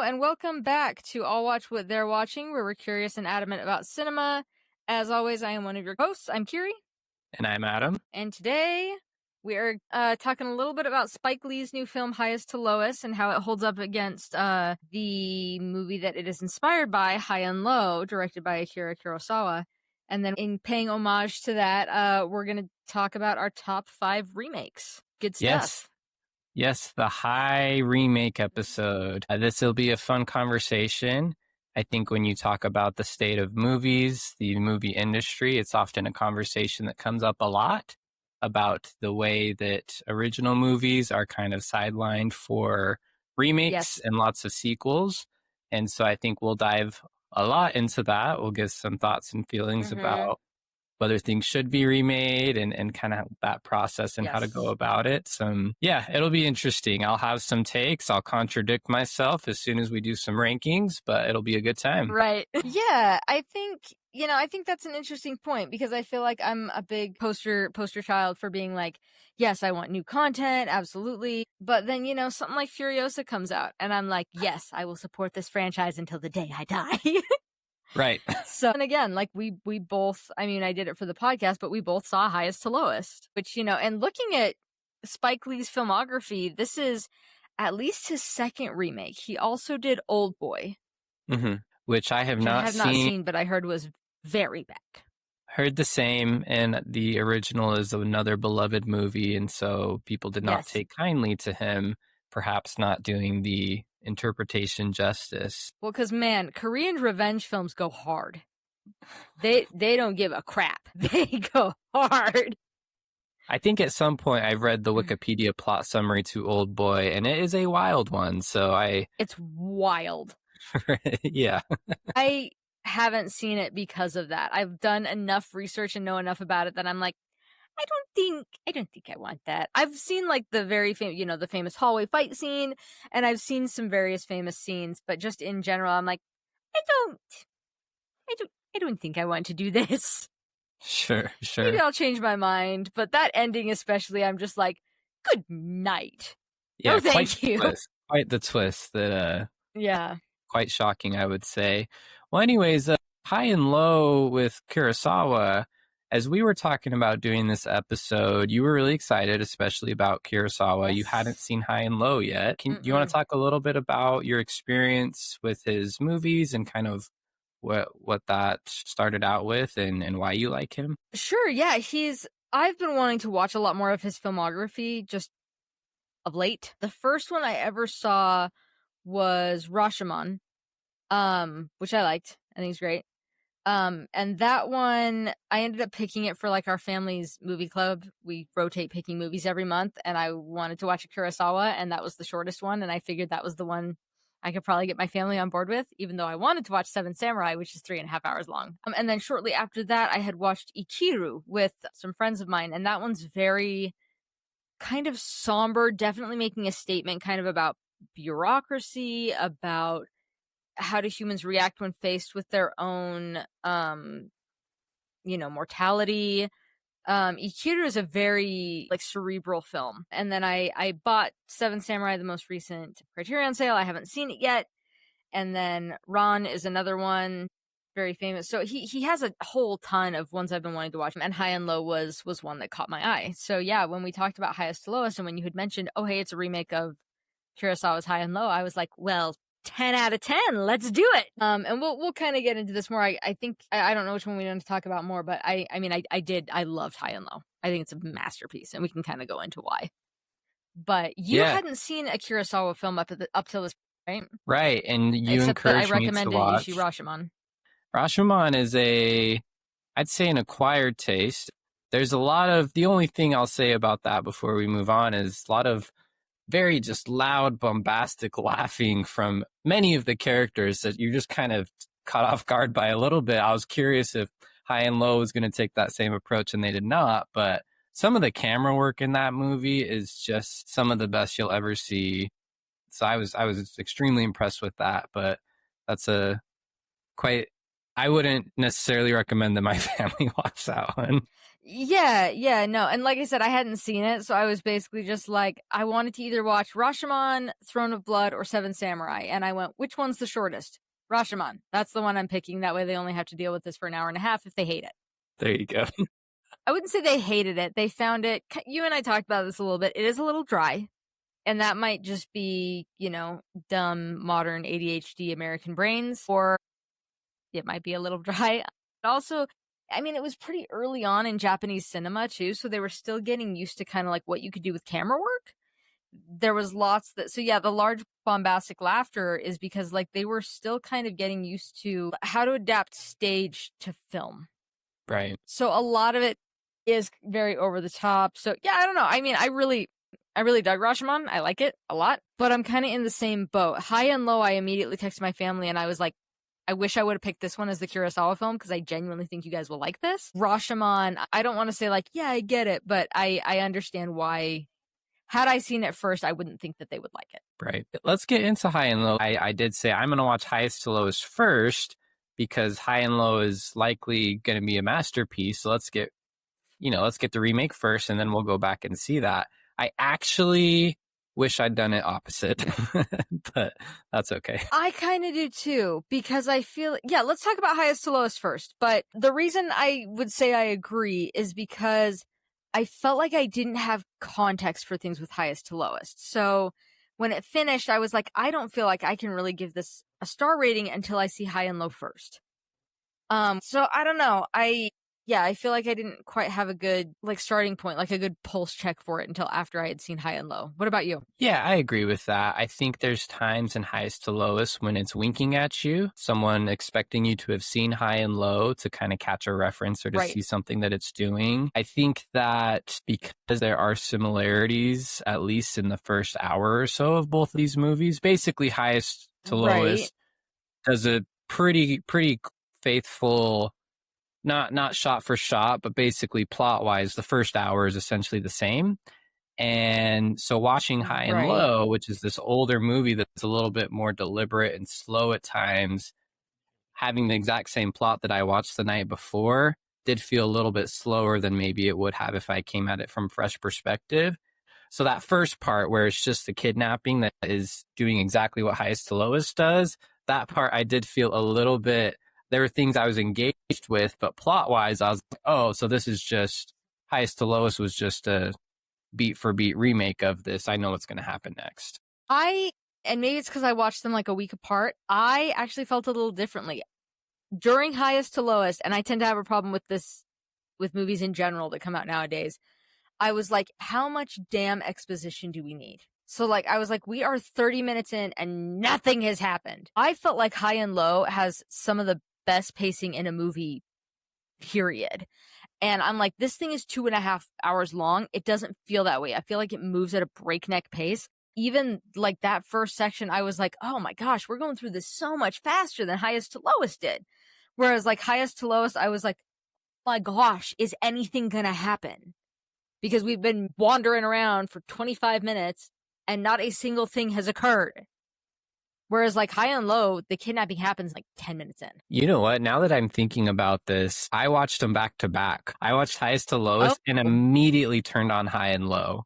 and welcome back to All Watch What They're Watching, where we're curious and adamant about cinema. As always, I am one of your hosts. I'm Kiri. And I'm Adam. And today we are talking a little bit about Spike Lee's new film, Highest to Lowest, and how it holds up against the movie that it is inspired by, High and Low, directed by Akira Kurosawa. And then in paying homage to that, we're going to talk about our top 5 remakes. Good stuff. Yes, the High remake episode. This will be a fun conversation. I think when you talk about the state of movies, the movie industry, it's often a conversation that comes up a lot about the way that original movies are kind of sidelined for remakes and lots of sequels. And so I think we'll dive a lot into that. We'll give some thoughts and feelings about whether things should be remade and kind of that process and how to go about it. So it'll be interesting. I'll have some takes. I'll contradict myself as soon as we do some rankings, but it'll be a good time. Right. Yeah, I think that's an interesting point because I feel like I'm a big poster child for being like, yes, I want new content, absolutely. But then, something like Furiosa comes out and I'm like, yes, I will support this franchise until the day I die. Right. So, and again, like we both, I did it for the podcast, but we both saw Highest to Lowest, which, and looking at Spike Lee's filmography, this is at least his second remake. He also did Old Boy. Which I have not seen, but I heard was very bad. Heard the same, and the original is another beloved movie, and so people did not take kindly to him perhaps not doing the interpretation justice. Well, because man, Korean revenge films go hard. They don't give a crap. They go hard. I think at some point I've read the Wikipedia plot summary to Old Boy, and it is a wild one. It's wild. Yeah. I haven't seen it because of that. I've done enough research and know enough about it that I'm like, I don't think I want that. I've seen like the very famous, the famous hallway fight scene, and I've seen some various famous scenes, but just in general, I'm like, I don't think I want to do this. Sure. Maybe I'll change my mind, but that ending especially, I'm just like, good night. Yeah, no, thank you. Quite the twist that, yeah. Quite shocking, I would say. Well, anyways, High and Low with Kurosawa. As we were talking about doing this episode, you were really excited, especially about Kurosawa. You hadn't seen High and Low yet. Do you want to talk a little bit about your experience with his movies and kind of what that started out with and why you like him? Sure, yeah. I've been wanting to watch a lot more of his filmography just of late. The first one I ever saw was Rashomon, which I liked. I think it's great. And that one, I ended up picking it for like our family's movie club. We rotate picking movies every month, and I wanted to watch a Kurosawa, and that was the shortest one, and I figured that was the one I could probably get my family on board with, even though I wanted to watch Seven Samurai, which is 3.5 hours long. And then shortly after that, I had watched Ikiru with some friends of mine, and that one's very kind of somber, definitely making a statement kind of about bureaucracy, about how do humans react when faced with their own, mortality. Ikiru is a very like cerebral film. And then I bought Seven Samurai, the most recent Criterion sale. I haven't seen it yet. And then Ran is another one, very famous. So he has a whole ton of ones I've been wanting to watch. And High and Low was one that caught my eye. So yeah, when we talked about Highest to Lowest and when you had mentioned, oh hey, it's a remake of Kurosawa's High and Low, I was like, well, 10 out of 10, let's do it. And we'll kind of get into this more. I think I don't know which one we want to talk about more, but I loved High and Low. I think it's a masterpiece, and we can kind of go into why. But you hadn't seen a Kurosawa film up till this point, right? Right, and you encouraged me to watch. I recommended you see Rashomon. Rashomon is I'd say an acquired taste. There's a lot of, the only thing I'll say about that before we move on is a lot of very just loud, bombastic laughing from many of the characters that you're just kind of caught off guard by a little bit. I was curious if High and Low was going to take that same approach, and they did not. But some of the camera work in that movie is just some of the best you'll ever see. So I was extremely impressed with that. But that's I wouldn't necessarily recommend that my family watch that one. Yeah, no, and like I said, I hadn't seen it, so I was basically just like, I wanted to either watch Rashomon, Throne of Blood, or Seven Samurai, and I went, which one's the shortest? Rashomon. That's the one I'm picking. That way they only have to deal with this for an hour and a half if they hate it. There you go. I wouldn't say they hated it. They found it, you and I talked about this a little bit, it is a little dry, and that might just be, dumb, modern ADHD American brains, or it might be a little dry. But also, I mean, it was pretty early on in Japanese cinema too, so they were still getting used to kind of like what you could do with camera work. There was lots that, so yeah, the large bombastic laughter is because like they were still kind of getting used to how to adapt stage to film. Right. So a lot of it is very over the top. So yeah, I don't know. I mean, I really dug Rashomon. I like it a lot, but I'm kind of in the same boat. High and Low, I immediately texted my family and I was like, I wish I would have picked this one as the Kurosawa film because I genuinely think you guys will like this. Rashomon, I don't want to say like, yeah, I get it, but I understand why. Had I seen it first, I wouldn't think that they would like it. Right. Let's get into High and Low. I did say I'm going to watch Highest to Lowest first because High and Low is likely going to be a masterpiece. So let's get the remake first and then we'll go back and see that. I actually wish I'd done it opposite, but that's okay. I kind of do too, because I feel, yeah, let's talk about Highest to Lowest first. But the reason I would say I agree is because I felt like I didn't have context for things with Highest to Lowest. So when it finished, I was like, I don't feel like I can really give this a star rating until I see High and Low first. So I don't know. I feel like I didn't quite have a good like starting point, like a good pulse check for it until after I had seen High and Low. What about you? Yeah, I agree with that. I think there's times in Highest to Lowest when it's winking at you, someone expecting you to have seen High and Low to kind of catch a reference or to Right. see something that it's doing. I think that because there are similarities, at least in the first hour or so of both of these movies, basically Highest to Lowest does a pretty faithful, not shot for shot, but basically plot wise, the first hour is essentially the same. And so watching High and Low, which is this older movie that's a little bit more deliberate and slow at times, having the exact same plot that I watched the night before did feel a little bit slower than maybe it would have if I came at it from fresh perspective. So that first part where it's just the kidnapping that is doing exactly what Highest to Lowest does, that part I did feel a little bit, there were things I was engaged with, but plot wise, I was like, oh, so this is just Highest to Lowest was just a beat for beat remake of this. I know what's going to happen next. And maybe it's because I watched them like a week apart, I actually felt a little differently. During Highest to Lowest, and I tend to have a problem with this with movies in general that come out nowadays, I was like, how much damn exposition do we need? So like, I was like, we are 30 minutes in and nothing has happened. I felt like High and Low has some of the best pacing in a movie, period. And I'm like, this thing is 2.5 hours long. It doesn't feel that way. I feel like it moves at a breakneck pace. Even like that first section, I was like, oh my gosh, we're going through this so much faster than Highest to Lowest did. Whereas like Highest to Lowest, I was like, my gosh, is anything gonna happen? Because we've been wandering around for 25 minutes and not a single thing has occurred. Whereas like High and Low, the kidnapping happens like 10 minutes in. You know what? Now that I'm thinking about this, I watched them back to back. I watched Highest to Lowest and immediately turned on High and Low.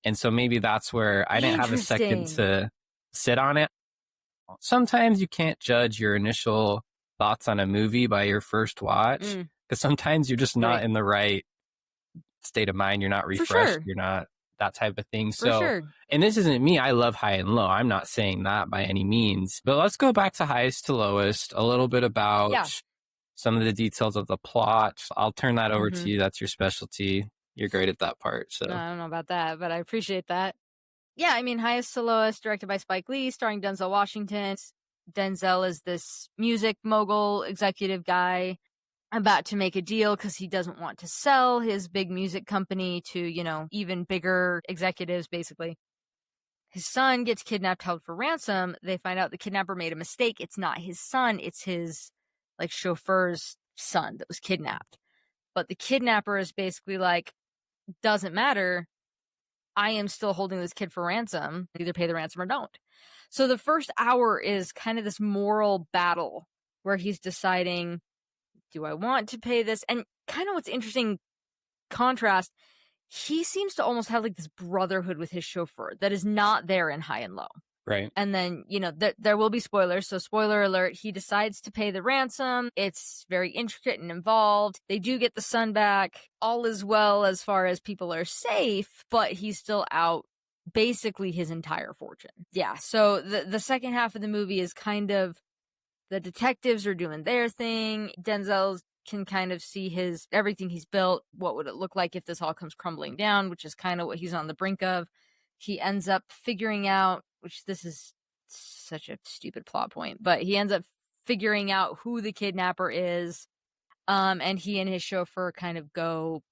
And so maybe that's where I didn't have a second to sit on it. Sometimes you can't judge your initial thoughts on a movie by your first watch because sometimes you're just not in the right state of mind. You're not refreshed. You're not that type of thing. So, and this isn't me. I love High and Low. I'm not saying that by any means, but let's go back to Highest to Lowest, a little bit about some of the details of the plot. I'll turn that over to you. That's your specialty. You're great at that part. So I don't know about that, but I appreciate that. Yeah, I mean, Highest to Lowest, directed by Spike Lee, starring Denzel Washington. Denzel is this music mogul executive guy about to make a deal because he doesn't want to sell his big music company to, even bigger executives, basically. His son gets kidnapped, held for ransom. They find out the kidnapper made a mistake. It's not his son. It's his, chauffeur's son that was kidnapped. But the kidnapper is basically like, doesn't matter. I am still holding this kid for ransom. Either pay the ransom or don't. So the first hour is kind of this moral battle where he's deciding, do I want to pay this? And kind of what's interesting contrast, he seems to almost have like this brotherhood with his chauffeur that is not there in High and Low. Right. And then, there will be spoilers. So spoiler alert, he decides to pay the ransom. It's very intricate and involved. They do get the son back. All is well as far as people are safe, but he's still out basically his entire fortune. Yeah. So the second half of the movie is kind of the detectives are doing their thing. Denzel can kind of see everything he's built. What would it look like if this all comes crumbling down, which is kind of what he's on the brink of. He ends up figuring out, which this is such a stupid plot point, but he ends up figuring out who the kidnapper is. And he and his chauffeur kind of go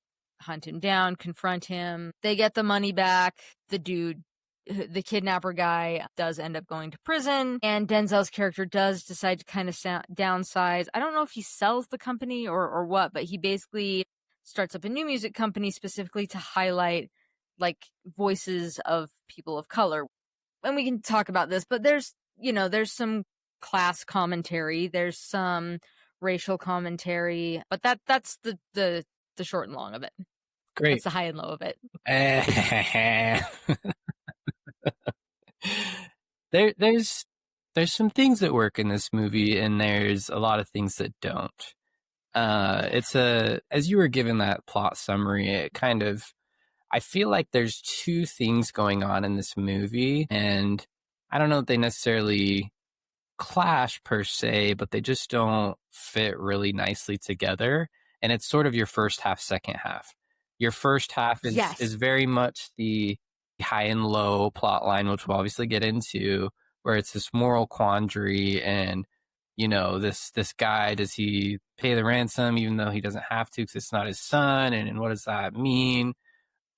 hunt him down, confront him. They get the money back. The kidnapper guy does end up going to prison, and Denzel's character does decide to kind of downsize. I don't know if he sells the company or what, but he basically starts up a new music company specifically to highlight like voices of people of color. And we can talk about this, but there's some class commentary, there's some racial commentary, but that's the short and long of it. Great. That's the high and low of it. There's some things that work in this movie, and there's a lot of things that don't. As you were given that plot summary, it kind of, I feel like there's two things going on in this movie, and I don't know if they necessarily clash per se, but they just don't fit really nicely together. And it's sort of your first half, second half. Your first half is very much the high and low plot line, which we'll obviously get into, where it's this moral quandary and, this guy, does he pay the ransom even though he doesn't have to because it's not his son? And what does that mean?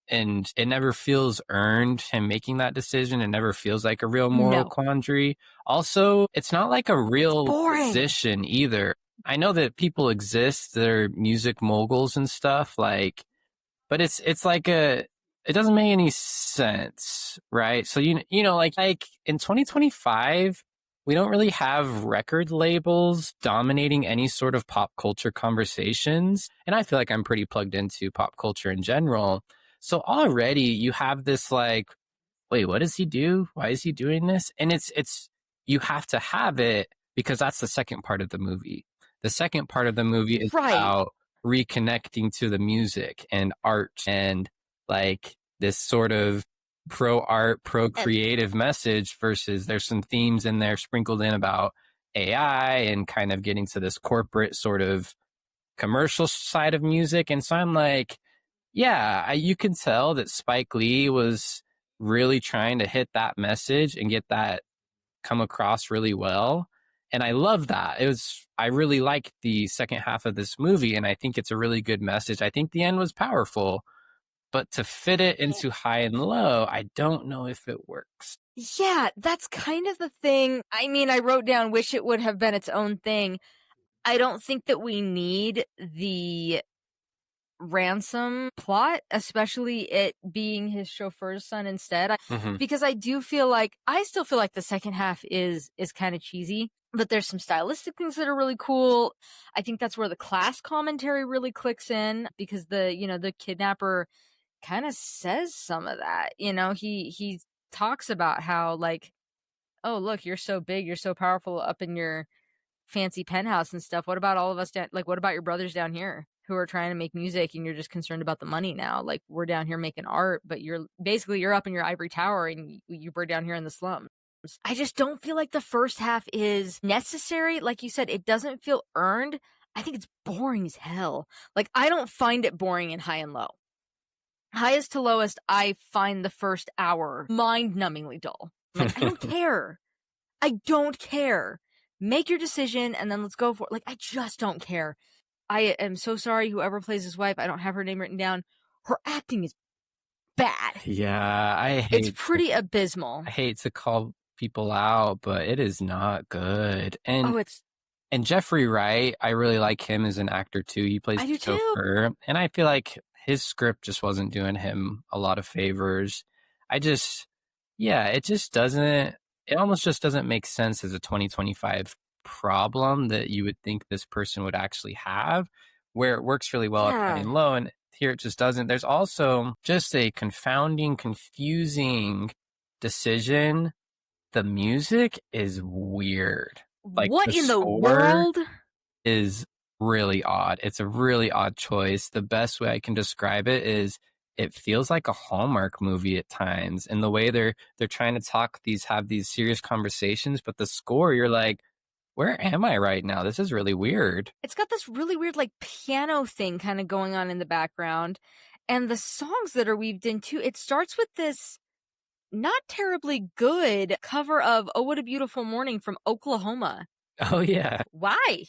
And it never feels earned, him making that decision. It never feels like a real moral quandary. Also, it's not like a real position either. I know that people exist that are music moguls and stuff, but it's like it doesn't make any sense, right? So, like in 2025, we don't really have record labels dominating any sort of pop culture conversations. And I feel like I'm pretty plugged into pop culture in general. So already you have this wait, what does he do? Why is he doing this? And you have to have it because that's the second part of the movie. The second part of the movie is about reconnecting to the music and art and this sort of pro art, pro creative message versus there's some themes in there sprinkled in about AI and kind of getting to this corporate sort of commercial side of music. And so I'm like, yeah, you can tell that Spike Lee was really trying to hit that message and get that come across really well. And I love that. I really liked the second half of this movie, and I think it's a really good message. I think the end was powerful, but to fit it into high and low, I don't know if it works. Yeah, that's kind of the thing. I mean, I wrote down, wish it would have been its own thing. I don't think that we need the ransom plot, especially it being his chauffeur's son instead, because I still feel like the second half is kind of cheesy, but there's some stylistic things that are really cool. I think that's where the class commentary really clicks in, because the kidnapper kind of says some of that. He talks about how oh, look, you're so big, you're so powerful up in your fancy penthouse and stuff. What about all of us what about your brothers down here who are trying to make music and you're just concerned about the money now? We're down here making art, but you're up in your ivory tower and we're down here in the slums. I just don't feel like the first half is necessary. Like you said, it doesn't feel earned. I think it's boring as hell. I don't find it boring in high and low. Highest to lowest, I find the first hour mind-numbingly dull. I don't care. I don't care. Make your decision and then let's go for it. I just don't care. I am so sorry, whoever plays his wife. I don't have her name written down. Her acting is bad. Yeah, it's pretty abysmal. I hate to call people out, but it is not good. And and Jeffrey Wright, I really like him as an actor too. He plays the chauffeur, and I feel like his script just wasn't doing him a lot of favors. It almost just doesn't make sense as a 2025 problem that you would think this person would actually have, where it works really well at high and low. And Here it just doesn't. There's also just a confounding, confusing decision. The music is weird. Like What the in the score world? is really odd. It's a really odd choice. The best way I can describe it is it feels like a Hallmark movie at times. And the way they're trying to have these serious conversations, but the score, you're like, where am I right now? This is really weird. It's got this really weird like piano thing kind of going on in the background. And the songs that are weaved into, it starts with this not terribly good cover of Oh What a Beautiful Morning from Oklahoma. Oh yeah. Why?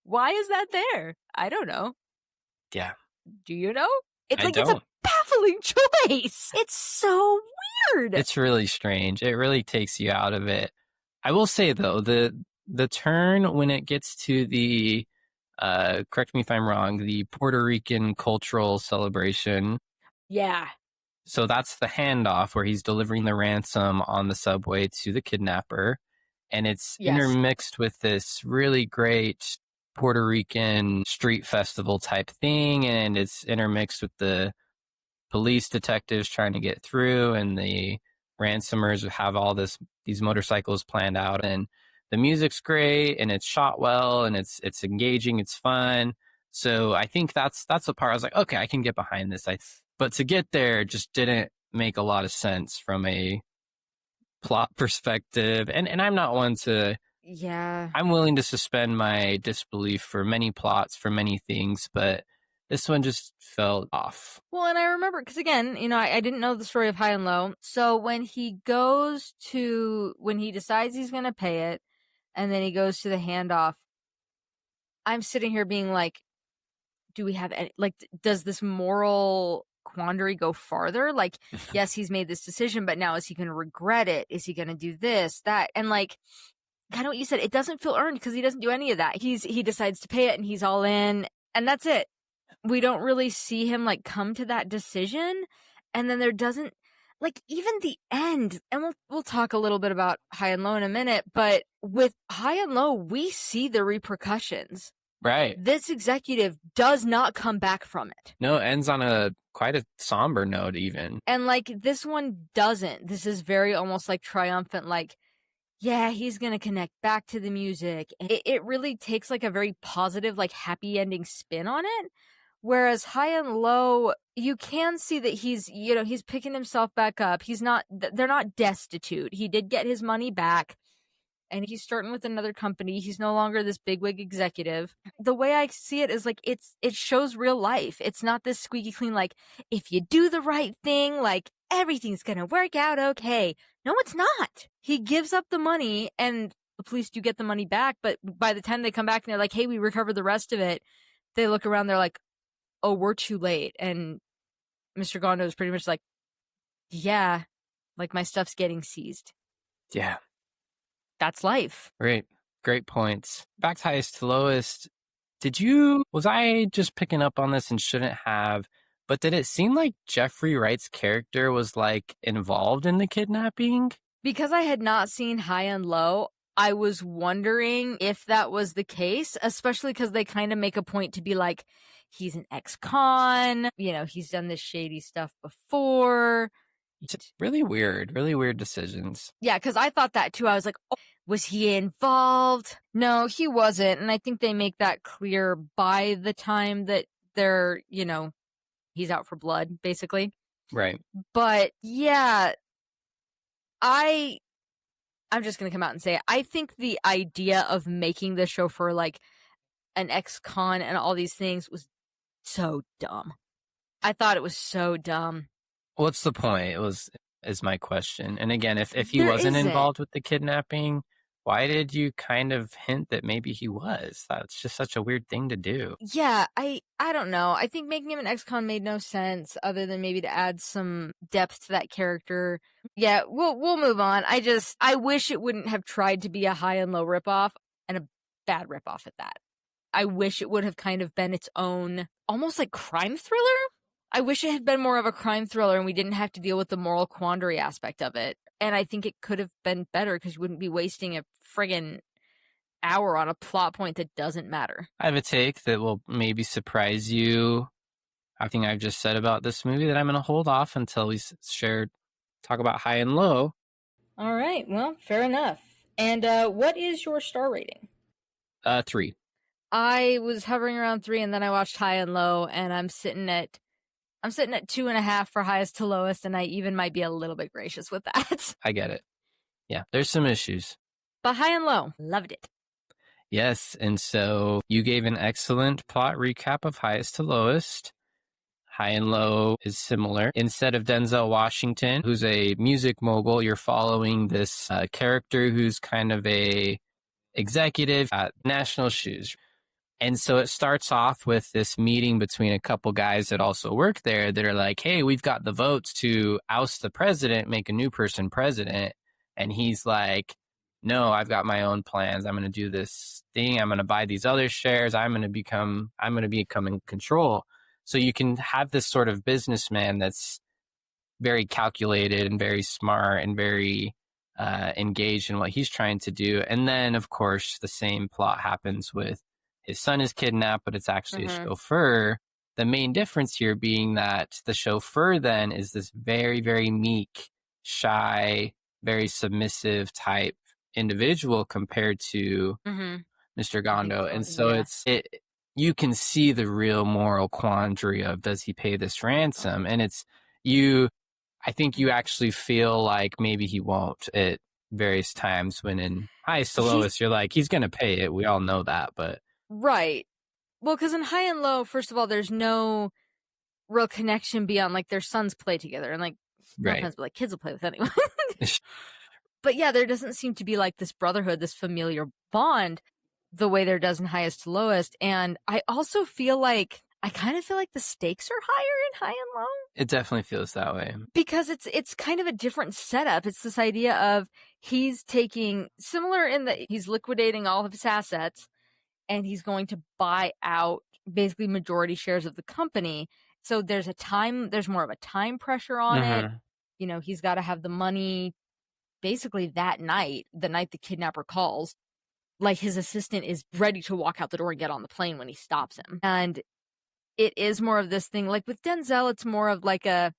Why is that there? I don't know. Yeah. Do you know? It's I like it's a don't. baffling choice. It's so weird. It's really strange. It really takes you out of it. I will say though, the turn when it gets to the correct me if I'm wrong, the Puerto Rican cultural celebration. Yeah. So that's the handoff where he's delivering the ransom on the subway to the kidnapper. And it's Yes. intermixed with this really great Puerto Rican street festival type thing. And it's intermixed with the police detectives trying to get through, and the ransomers have all these motorcycles planned out. And the music's great, and it's shot well, and it's engaging, it's fun. So I think that's the part I was like, okay, I can get behind this. But to get there just didn't make a lot of sense from a plot perspective. And I'm not one to, Yeah. I'm willing to suspend my disbelief for many plots, for many things, but this one just felt off. Well, and I remember, because again, I didn't know the story of High and Low. So when he decides he's going to pay it, and then he goes to the handoff, I'm sitting here being like, do we have any, like, does this moral quandary go farther? Like, yes, he's made this decision, but now is he going to regret it? Is he going to do this, that? And like, kind of what you said, it doesn't feel earned because he doesn't do any of that. He decides to pay it and he's all in, and that's it. We don't really see him like come to that decision. And then there doesn't, like, even the end, and we'll talk a little bit about High and Low in a minute, but with High and Low, we see the repercussions. Right. This executive does not come back from it. No, it ends on quite a somber note even. And like this one doesn't. This is very almost like triumphant, like, yeah, he's going to connect back to the music. It really takes like a very positive, like happy ending spin on it. Whereas High and Low, you can see that he's picking himself back up. They're not destitute. He did get his money back, and he's starting with another company. He's no longer this bigwig executive. The way I see it is like, it shows real life. It's not this squeaky clean, like, if you do the right thing, like, everything's going to work out okay. No, it's not. He gives up the money, and the police do get the money back, but by the time they come back and they're like, hey, we recovered the rest of it, they look around, they're like, oh, we're too late. And Mr. Gondo is pretty much like, yeah, like my stuff's getting seized. Yeah. That's life. Great points. Back to highest to lowest. Was I just picking up on this and shouldn't have, but did it seem like Jeffrey Wright's character was like involved in the kidnapping? Because I had not seen High and Low, I was wondering if that was the case, especially because they kind of make a point to be like, he's an ex-con, he's done this shady stuff before. It's really weird decisions. Yeah, because I thought that too. I was like, oh, was he involved? No, he wasn't. And I think they make that clear by the time that they're, he's out for blood, basically. Right. But yeah, I'm just going to come out and say it. I think the idea of making the show for like an ex-con and all these things was so dumb. I thought it was so dumb. What's the point? Is my question. And again, if he wasn't involved with the kidnapping, why did you kind of hint that maybe he was? That's just such a weird thing to do. Yeah, I don't know. I think making him an ex-con made no sense other than maybe to add some depth to that character. Yeah, we'll move on. I wish it wouldn't have tried to be a High and Low ripoff, and a bad ripoff at that. I wish it would have kind of been its own, almost like crime thriller. I wish it had been more of a crime thriller and we didn't have to deal with the moral quandary aspect of it. And I think it could have been better because you wouldn't be wasting a friggin' hour on a plot point that doesn't matter. I have a take that will maybe surprise you. everything I've just said about this movie that I'm going to hold off until we talk about high and low. All right, well, fair enough. And what is your star rating? 3. I was hovering around 3, and then I watched high and low, and I'm sitting at 2.5 for highest to lowest, and I even might be a little bit gracious with that. I get it. Yeah, there's some issues. But high and low, loved it. Yes, and so you gave an excellent plot recap of highest to lowest. High and low is similar. Instead of Denzel Washington, who's a music mogul, you're following this character who's kind of a executive at National Shoes. And so it starts off with this meeting between a couple guys that also work there that are like, hey, we've got the votes to oust the president, make a new person president. And he's like, no, I've got my own plans. I'm going to do this thing. I'm going to buy these other shares. I'm going to become in control. So you can have this sort of businessman that's very calculated and very smart and very engaged in what he's trying to do. And then, of course, the same plot happens with his son is kidnapped, but it's actually a chauffeur. The main difference here being that the chauffeur then is this very, very meek, shy, very submissive type individual compared to Mr. Gondo. And so you can see the real moral quandary of, does he pay this ransom? And I think you actually feel like maybe he won't at various times, when in highest to lowest, you're like, he's going to pay it. We all know that, but. Right. Well, because in high and low, first of all, there's no real connection beyond, like, their sons play together, and, like, no offense, but, like, kids will play with anyone. But yeah, there doesn't seem to be, like, this brotherhood, this familiar bond the way there does in highest to lowest. And I also feel like, I kind of feel like the stakes are higher in high and low. It definitely feels that way. Because it's kind of a different setup. It's this idea of he's taking, similar in that he's liquidating all of his assets, and he's going to buy out basically majority shares of the company. So there's more of a time pressure on it. You know, he's got to have the money basically that night, the night the kidnapper calls. Like, his assistant is ready to walk out the door and get on the plane when he stops him. And it is more of this thing, like with Denzel, it's more of like I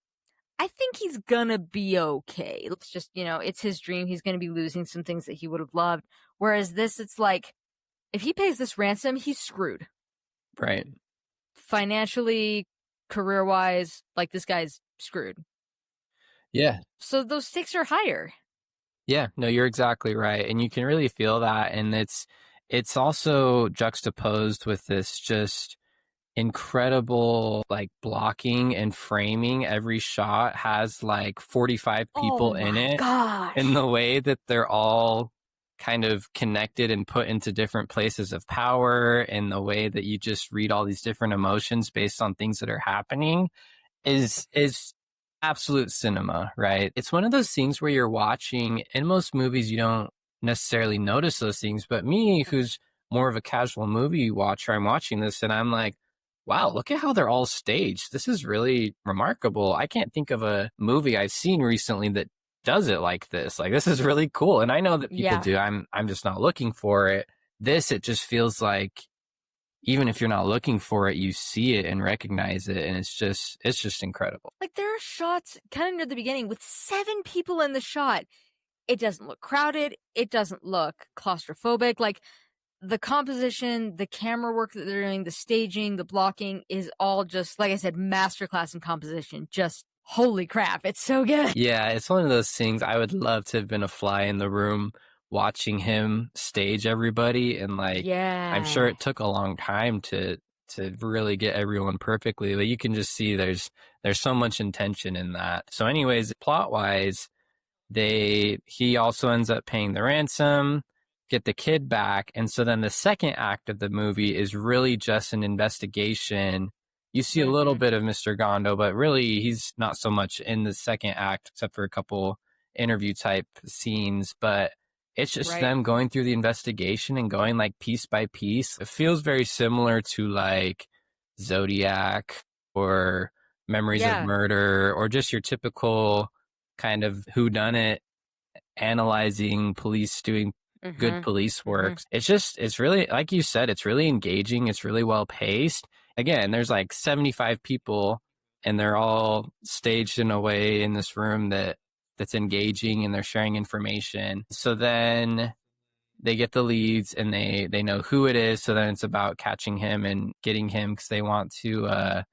think he's gonna be okay. It's just, it's his dream. He's gonna be losing some things that he would have loved. Whereas this, it's like, if he pays this ransom, he's screwed. Right. Financially, career-wise, like, this guy's screwed. Yeah. So those stakes are higher. Yeah, no, you're exactly right. And you can really feel that. And it's also juxtaposed with this just incredible, like, blocking and framing. Every shot has like 45 people in it. Gosh. In the way that they're all kind of connected and put into different places of power, and the way that you just read all these different emotions based on things that are happening is absolute cinema, right? It's one of those things where you're watching, in most movies you don't necessarily notice those things, but me, who's more of a casual movie watcher, I'm watching this and I'm like, wow, look at how they're all staged. This is really remarkable. I can't think of a movie I've seen recently that does it like this. Like, this is really cool. And I know that people do. I'm just not looking for it. It just feels like, even if you're not looking for it, you see it and recognize it. And it's just incredible. Like, there are shots kind of near the beginning with 7 people in the shot. It doesn't look crowded. It doesn't look claustrophobic. Like, the composition, the camera work that they're doing, the staging, the blocking is all just, like I said, masterclass in composition. Just holy crap. It's so good. Yeah, it's one of those things. I would love to have been a fly in the room watching him stage everybody, and like, I'm sure it took a long time to really get everyone perfectly, but you can just see there's so much intention in that. So anyways, plot wise, he also ends up paying the ransom, get the kid back, and so then the second act of the movie is really just an investigation. You see a little bit of Mr. Gondo, but really he's not so much in the second act, except for a couple interview type scenes. But it's just them going through the investigation and going like piece by piece. It feels very similar to like Zodiac or Memories of Murder, or just your typical kind of whodunit, analyzing police doing good police work. It's really, like you said, it's really engaging. It's really well paced. again, there's like 75 people and they're all staged in a way in this room that's engaging and they're sharing information. So then they get the leads and they know who it is. So then it's about catching him and getting him because they want to,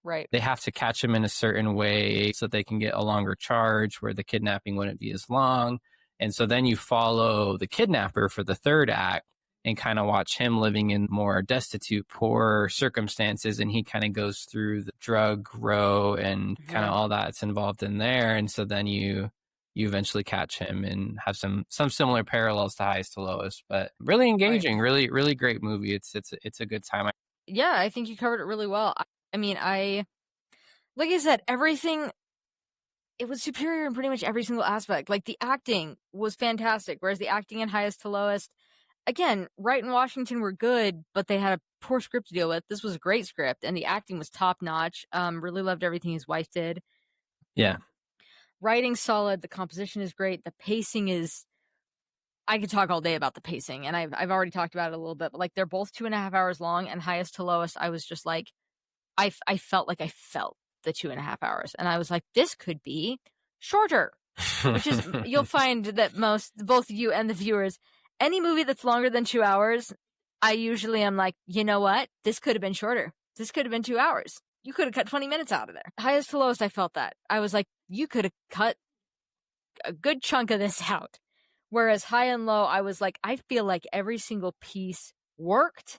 Right. they have to catch him in a certain way so they can get a longer charge where the kidnapping wouldn't be as long. And so then you follow the kidnapper for the third act and kind of watch him living in more destitute, poor circumstances. And he kind of goes through the drug row and kind of all that's involved in there. And so then you eventually catch him and have some similar parallels to Highest to Lowest, but really engaging, really, really great movie. It's a good time. Yeah, I think you covered it really well. I mean, like I said, everything, it was superior in pretty much every single aspect. Like, the acting was fantastic, whereas the acting in Highest to Lowest, again, Wright and Washington were good, but they had a poor script to deal with. This was a great script, and the acting was top-notch. Really loved everything his wife did. Yeah. Writing solid, the composition is great, the pacing is... I could talk all day about the pacing, and I've already talked about it a little bit, but, like, they're both 2.5 hours long, and Highest to Lowest, I was just like... I felt like I felt the 2.5 hours, and I was like, this could be shorter, which is, you'll find that both you and the viewers, any movie that's longer than 2 hours, I usually am like, you know what? This could have been shorter. This could have been 2 hours. You could have cut 20 minutes out of there. Highest to Lowest, I felt that. I was like, you could have cut a good chunk of this out. Whereas High and Low, I was like, I feel like every single piece worked.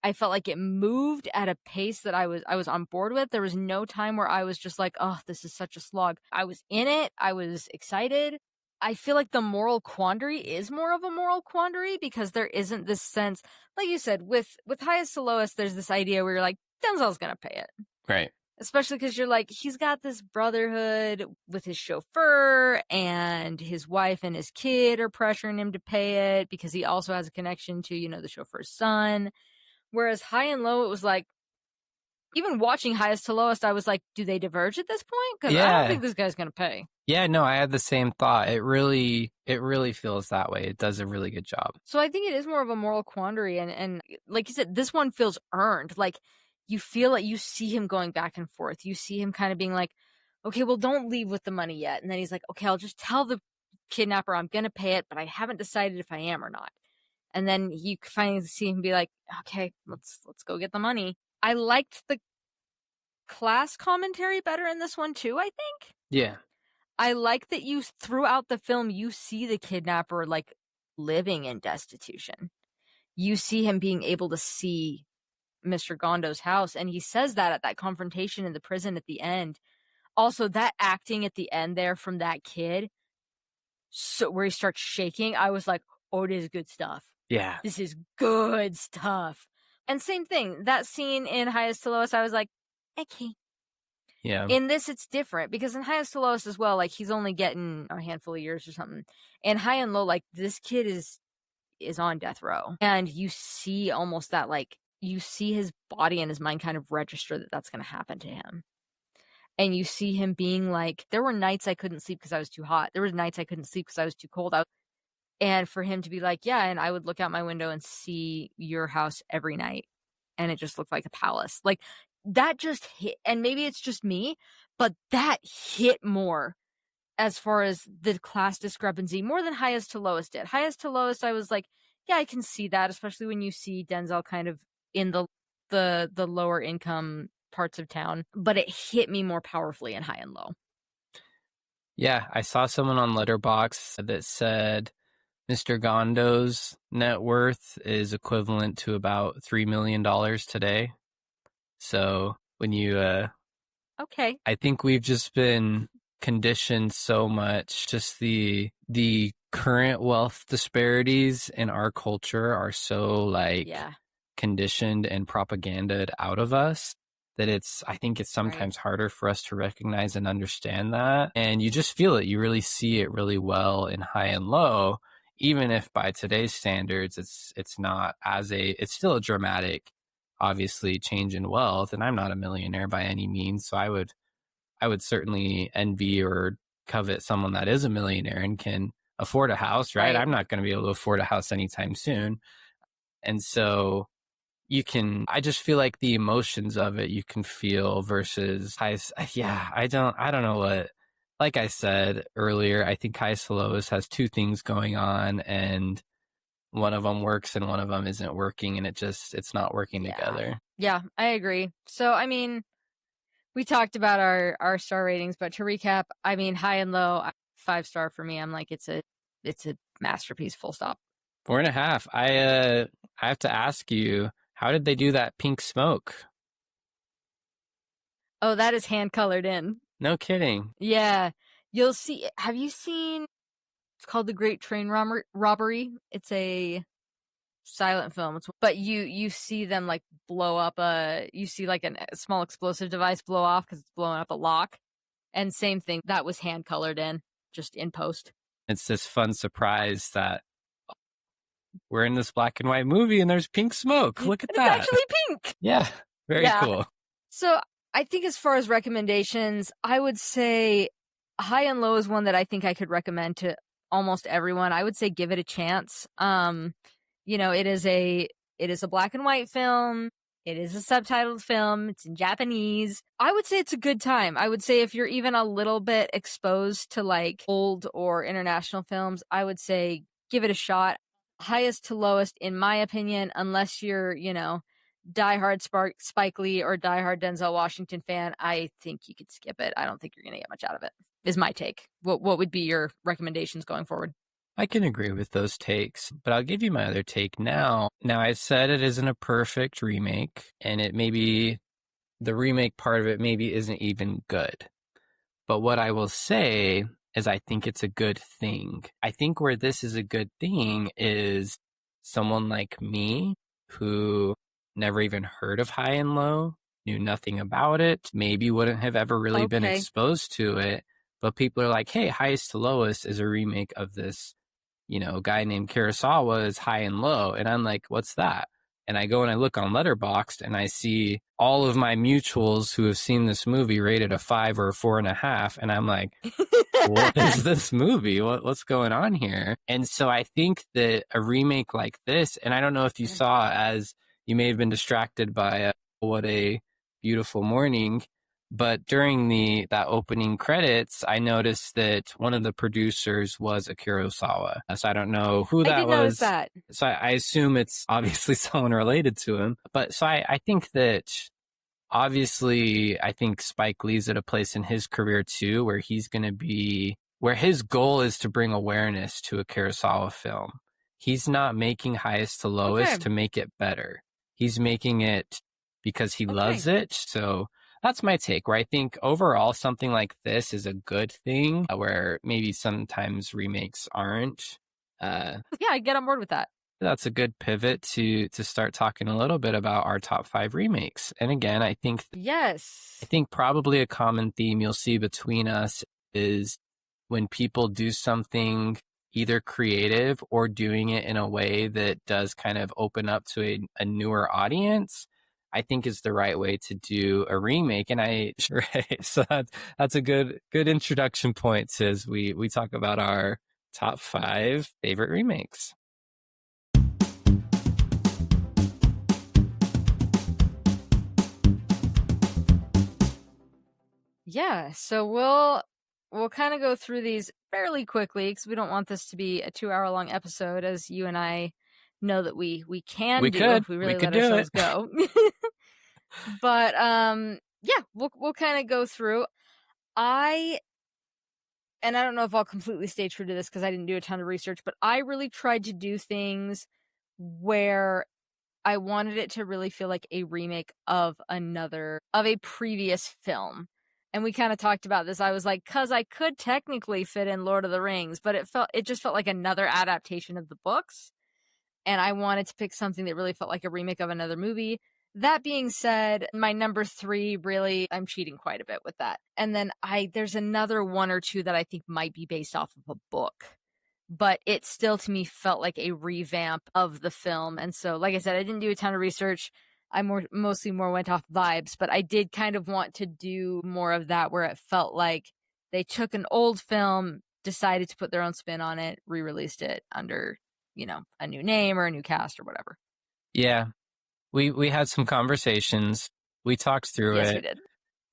I felt like it moved at a pace that I was on board with. There was no time where I was just like, oh, this is such a slog. I was in it. I was excited. I feel like the moral quandary is more of a moral quandary because there isn't this sense, like you said, with Highest to Lowest, there's this idea where you're like, Denzel's going to pay it. Right. Especially because you're like, he's got this brotherhood with his chauffeur and his wife and his kid are pressuring him to pay it because he also has a connection to, the chauffeur's son. Whereas High and Low, it was like, even watching Highest to Lowest, I was like, do they diverge at this point? Because I don't think this guy's going to pay. Yeah, no, I had the same thought. It really feels that way. It does a really good job. So I think it is more of a moral quandary. And like you said, this one feels earned. Like, you feel like you see him going back and forth. You see him kind of being like, okay, well, don't leave with the money yet. And then he's like, okay, I'll just tell the kidnapper I'm going to pay it, but I haven't decided if I am or not. And then you finally see him be like, okay, let's go get the money. I liked the class commentary better in this one too, I think. Yeah. I like that throughout the film, you see the kidnapper like living in destitution. You see him being able to see Mr. Gondo's house. And he says that at that confrontation in the prison at the end. Also, that acting at the end there from that kid, so where he starts shaking, I was like, oh, it is good stuff. Yeah. This is good stuff. And same thing, that scene in Highest to Lowest, I was like, okay. Yeah. In this, it's different because in Highest to Lowest as well, like, he's only getting a handful of years or something. And High and Low, like, this kid is on death row. And you see almost that, like, you see his body and his mind kind of register that that's going to happen to him. And you see him being like, there were nights I couldn't sleep because I was too hot. There were nights I couldn't sleep because I was too cold. And for him to be like, yeah, and I would look out my window and see your house every night. And it just looked like a palace. Like, that just hit. And maybe it's just me, but that hit more as far as the class discrepancy, more than Highest to Lowest did. Highest to Lowest, I was like, yeah, I can see that, especially when you see Denzel kind of in the lower income parts of town. But it hit me more powerfully in High and Low. Yeah, I saw someone on Letterboxd that said Mr. Gondo's net worth is equivalent to about $3 million today. So when you, okay, I think we've just been conditioned so much. Just the current wealth disparities in our culture are so conditioned and propagandaed out of us that I think it's sometimes harder for us to recognize and understand that. And you just feel it. You really see it really well in High and Low. Even if by today's standards, it's not it's still a dramatic, obviously, change in wealth. And I'm not a millionaire by any means. So I would certainly envy or covet someone that is a millionaire and can afford a house, right? I'm not going to be able to afford a house anytime soon. And so I just feel like the emotions of it you can feel versus I don't know what, like I said earlier, I think Highest to Lowest has two things going on, and one of them works and one of them isn't working, and it's not working together. Yeah, I agree. So, I mean, we talked about our star ratings, but to recap, I mean, high and low, 5-star for me. I'm like, it's a masterpiece, full stop. 4.5. I have to ask you, how did they do that pink smoke? Oh, that is hand colored in. No kidding. Yeah. You'll see. Have you seen, it's called The Great Train Robbery? It's a silent film. But you see them like blow up you see like a small explosive device blow off because it's blowing up a lock. And same thing, that was hand colored in, just in post. It's this fun surprise that we're in this black and white movie and there's pink smoke. Look at that. It's actually pink. Yeah, very cool. So I think as far as recommendations, I would say High and Low is one that I think I could recommend to almost everyone. I would say give it a chance. It is a black and white film. It is a subtitled film. It's in Japanese. I would say it's a good time. I would say if you're even a little bit exposed to like old or international films, I would say give it a shot. Highest to Lowest, in my opinion, unless you're, diehard Spike Lee or diehard Denzel Washington fan, I think you could skip it. I don't think you're going to get much out of it, is my take. What would be your recommendations going forward? I can agree with those takes, but I'll give you my other take now. Now, I said it isn't a perfect remake, and it maybe the remake part of it maybe isn't even good. But what I will say is I think it's a good thing. I think where this is a good thing is someone like me who never even heard of High and Low, knew nothing about it, maybe wouldn't have ever really been exposed to it. But people are like, hey, Highest to Lowest is a remake of this, guy named Kurosawa is High and Low. And I'm like, what's that? And I go and I look on Letterboxd and I see all of my mutuals who have seen this movie rated a 5 or a 4.5. And I'm like, what is this movie? What's going on here? And so I think that a remake like this, and I don't know if you saw, as you may have been distracted by What a Beautiful Morning, but during that opening credits, I noticed that one of the producers was a Kurosawa. So I don't know who that was. Notice that. So I assume it's obviously someone related to him. But so I think that obviously, I think Spike Lee's at a place in his career too, where he's going to be, where his goal is to bring awareness to a Kurosawa film. He's not making Highest to Lowest to make it better. He's making it because he loves it. So that's my take, where I think overall something like this is a good thing, where maybe sometimes remakes aren't. Yeah, I get on board with that. That's a good pivot to start talking a little bit about our top 5 remakes. And again, I think probably a common theme you'll see between us is when people do something either creative or doing it in a way that does kind of open up to a newer audience, I think is the right way to do a remake. And so that's a good introduction point as we talk about our top 5 favorite remakes. Yeah, so we'll kind of go through these fairly quickly because we don't want this to be a 2-hour-long episode, as you and I know that we can do if we really let ourselves go. But yeah, we'll kind of go through. And I don't know if I'll completely stay true to this because I didn't do a ton of research, but I really tried to do things where I wanted it to really feel like a remake of a previous film. And we kind of talked about this. I was like, cause I could technically fit in Lord of the Rings, but it just felt like another adaptation of the books. And I wanted to pick something that really felt like a remake of another movie. That being said, my number 3, really, I'm cheating quite a bit with that. And then there's another 1 or 2 that I think might be based off of a book, but it still to me felt like a revamp of the film. And so, like I said, I didn't do a ton of research. I mostly went off vibes, but I did kind of want to do more of that, where it felt like they took an old film, decided to put their own spin on it, re-released it under, a new name or a new cast or whatever. Yeah. we had some conversations. We talked through Yes, it. we did.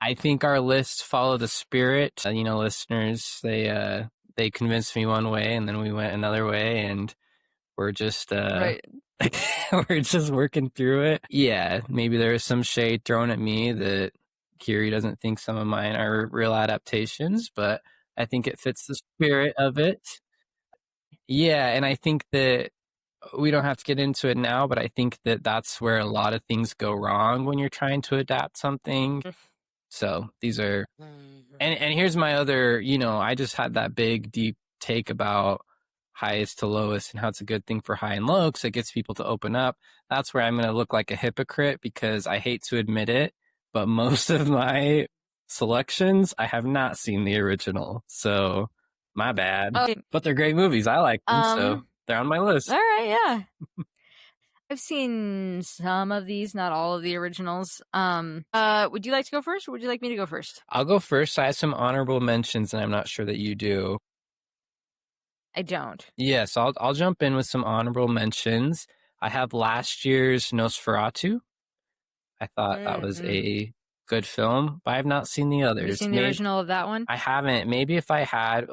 I think our lists follow the spirit. Listeners, they convinced me one way, and then we went another way, and we're just Right. we're just working through it. Yeah, maybe there is some shade thrown at me that Kiri doesn't think some of mine are real adaptations, but I think it fits the spirit of it. Yeah, and I think that we don't have to get into it now, but I think that that's where a lot of things go wrong when you're trying to adapt something. So these are, and here's my other, I just had that big, deep take about highest to lowest and how it's a good thing for high and low because it gets people to open up. That's where I'm going to look like a hypocrite because I hate to admit it, but most of my selections, I have not seen the original. So my bad, but they're great movies. I like them. So they're on my list. All right. Yeah. I've seen some of these, not all of the originals. Would you like to go first, or would you like me to go first? I'll go first. I have some honorable mentions, and I'm not sure that you do. I don't. Yes, I'll jump in with some honorable mentions. I have last year's Nosferatu. I thought that was a good film, but I have not seen the others. Have you seen the original of that one? I haven't. Maybe if I had,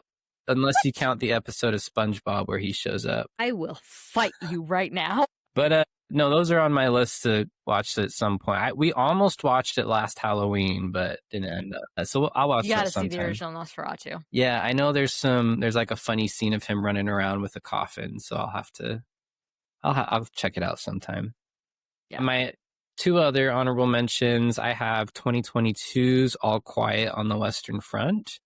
unless you count the episode of SpongeBob where he shows up. I will fight you right now. But no, those are on my list to watch at some point. We almost watched it last Halloween, but didn't end up. So I'll watch You that gotta see sometime. the original Nosferatu. Yeah, I know there's like a funny scene of him running around with a coffin, so I'll check it out sometime. Yeah. My two other honorable mentions, I have 2022's All Quiet on the Western Front.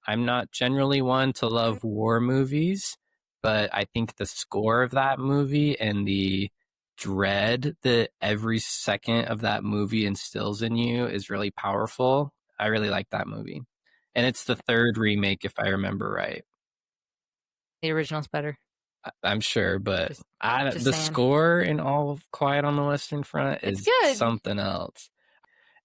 I'm not generally one to love war movies, but I think the score of that movie and the dread that every second of that movie instills in you is really powerful. I really like that movie. And it's the third remake, if I remember right. The original's better. I'm sure, but just the saying. score in All Quiet on the Western Front is something else.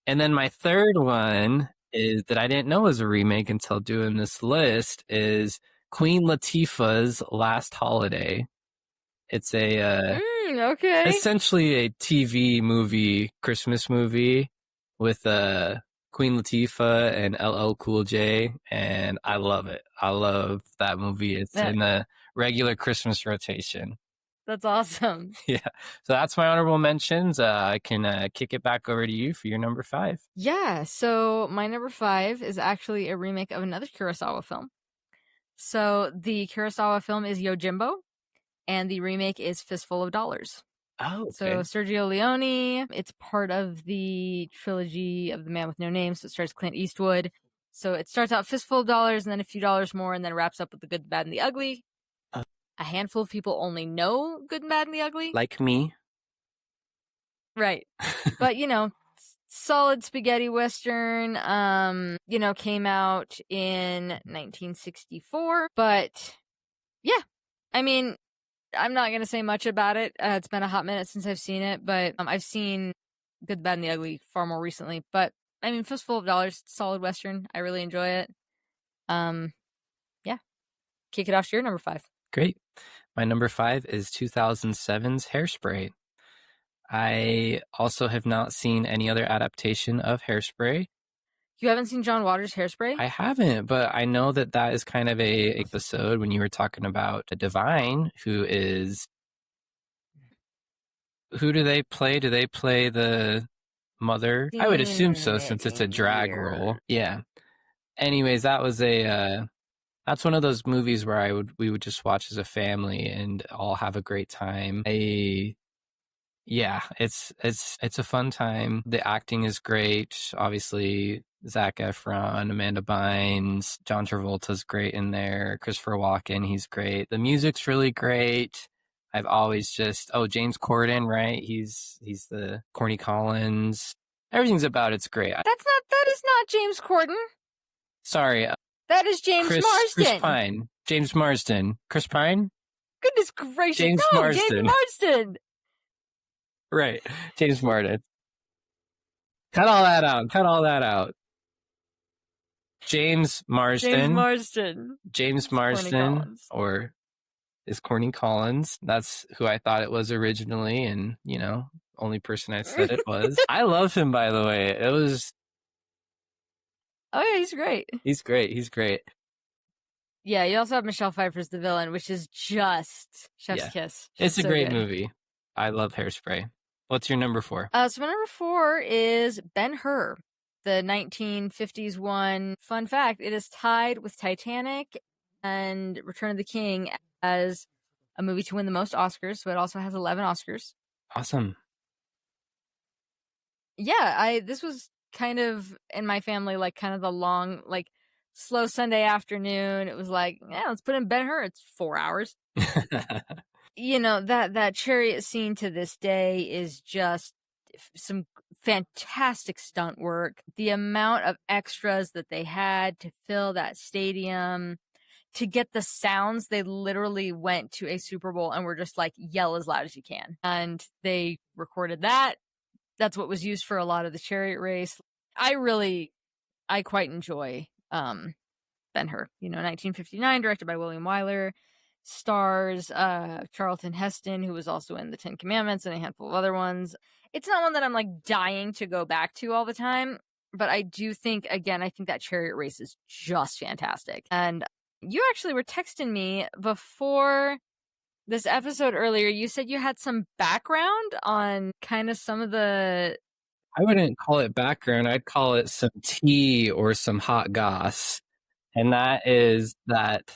And then my third one is that I didn't know was a remake until doing this list is Queen Latifah's Last Holiday. It's essentially a TV movie, Christmas movie with Queen Latifah and LL Cool J, and I love it. I love that movie. It's in the regular Christmas rotation. That's awesome. Yeah. So that's my honorable mentions. I can kick it back over to you for your number 5. Yeah. So my number 5 is actually a remake of another Kurosawa film. So the Kurosawa film is Yojimbo, and the remake is Fistful of Dollars. Oh, okay. So Sergio Leone, it's part of the trilogy of The Man with No Name, so it starts Clint Eastwood. So it starts out Fistful of Dollars, and then a few dollars more, and then it wraps up with The Good, the Bad, and the Ugly. A handful of people only know Good, and Bad, and the Ugly. Like me. Right. But, solid spaghetti western, came out in 1964. But, yeah, I mean, I'm not going to say much about it. It's been a hot minute since I've seen it, but I've seen Good, the Bad, and the Ugly far more recently. But, I mean, Fistful of Dollars, solid western. I really enjoy it. Yeah. Kick it off to your number 5. Great. My number 5 is 2007's Hairspray. I also have not seen any other adaptation of Hairspray. You haven't seen John Waters' Hairspray? I haven't, but I know that is kind of a episode when you were talking about a divine who do they play? Do they play the mother? I would assume so since it's a drag role. Yeah. Anyways, that was that's one of those movies where we would just watch as a family and all have a great time. Yeah, it's a fun time. The acting is great. Obviously, Zac Efron, Amanda Bynes, John Travolta's great in there. Christopher Walken, he's great. The music's really great. I've always James Corden, right? He's the Corny Collins. Everything's about it's great. That is not James Corden. Sorry. That is James Marsden. Chris Pine. James Marsden. Chris Pine? Goodness gracious. James Marsden. James Marsden. Right. James Marsden. Cut all that out. James Marsden. James Marsden. Or is Corny Collins. That's who I thought it was originally. And, Only person I said it was. I love him, by the way. Oh yeah, he's great. He's great. He's great. Yeah, you also have Michelle Pfeiffer's the villain, which is just chef's Yeah. kiss. It's She's a so great good. movie. I love Hairspray. What's your number 4? So my number 4 is Ben-Hur, the 1950s one. Fun fact, it is tied with Titanic and Return of the King as a movie to win the most Oscars, so it also has 11 Oscars. Awesome. Yeah, this was kind of in my family, like kind of the long, like slow Sunday afternoon. It was like, yeah, let's put in Ben-Hur. It's 4 hours. You know, that chariot scene to this day is just some fantastic stunt work. The amount of extras that they had to fill that stadium, to get the sounds, they literally went to a Super Bowl and were just like, yell as loud as you can. And they recorded that. That's what was used for a lot of the chariot race. I quite enjoy Ben-Hur. 1959, directed by William Wyler, stars Charlton Heston, who was also in The Ten Commandments and a handful of other ones. It's not one that I'm like dying to go back to all the time, but I do think, again, I think that chariot race is just fantastic. And you actually were texting me before this episode earlier. You said you had some background on kind of some of the... I wouldn't call it background. I'd call it some tea or some hot goss. And that is that,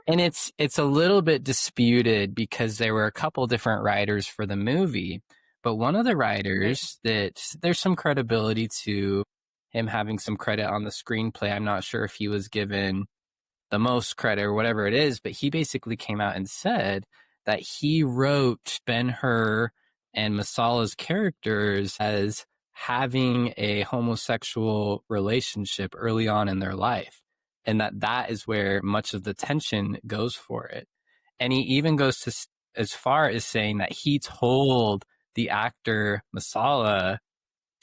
and it's a little bit disputed because there were a couple different writers for the movie, but one of the writers that there's some credibility to him having some credit on the screenplay. I'm not sure if he was given the most credit or whatever it is, but he basically came out and said that he wrote Ben-Hur and Masala's characters as having a homosexual relationship early on in their life, and that is where much of the tension goes for it. And he even goes to as far as saying that he told the actor Masala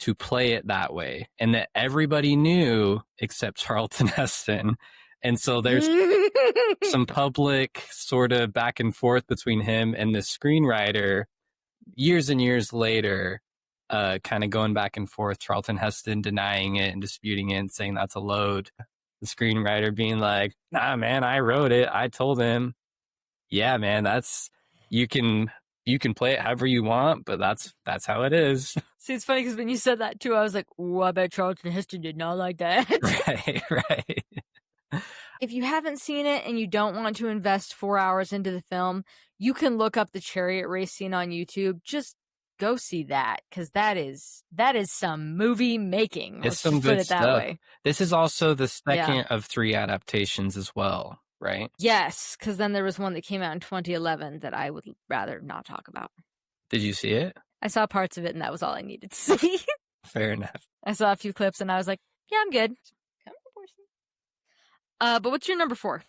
to play it that way, and that everybody knew except Charlton Heston. And so there's some public sort of back and forth between him and the screenwriter years and years later, kind of going back and forth, Charlton Heston denying it and disputing it and saying that's a load. The screenwriter being like, nah, man, I wrote it. I told him, yeah, man, you can play it however you want, but that's how it is. See, it's funny because when you said that too, I was like, oh, I bet Charlton Heston did not like that. Right. If you haven't seen it and you don't want to invest 4 hours into the film, you can look up the chariot race scene on YouTube. Just go see that, because that is some movie making. It's some good stuff. Way. This is also the second of 3 adaptations as well, right? Yes, because then there was one that came out in 2011 that I would rather not talk about. Did you see it? I saw parts of it and that was all I needed to see. Fair enough. I saw a few clips and I was like, yeah, I'm good. But what's your number 4?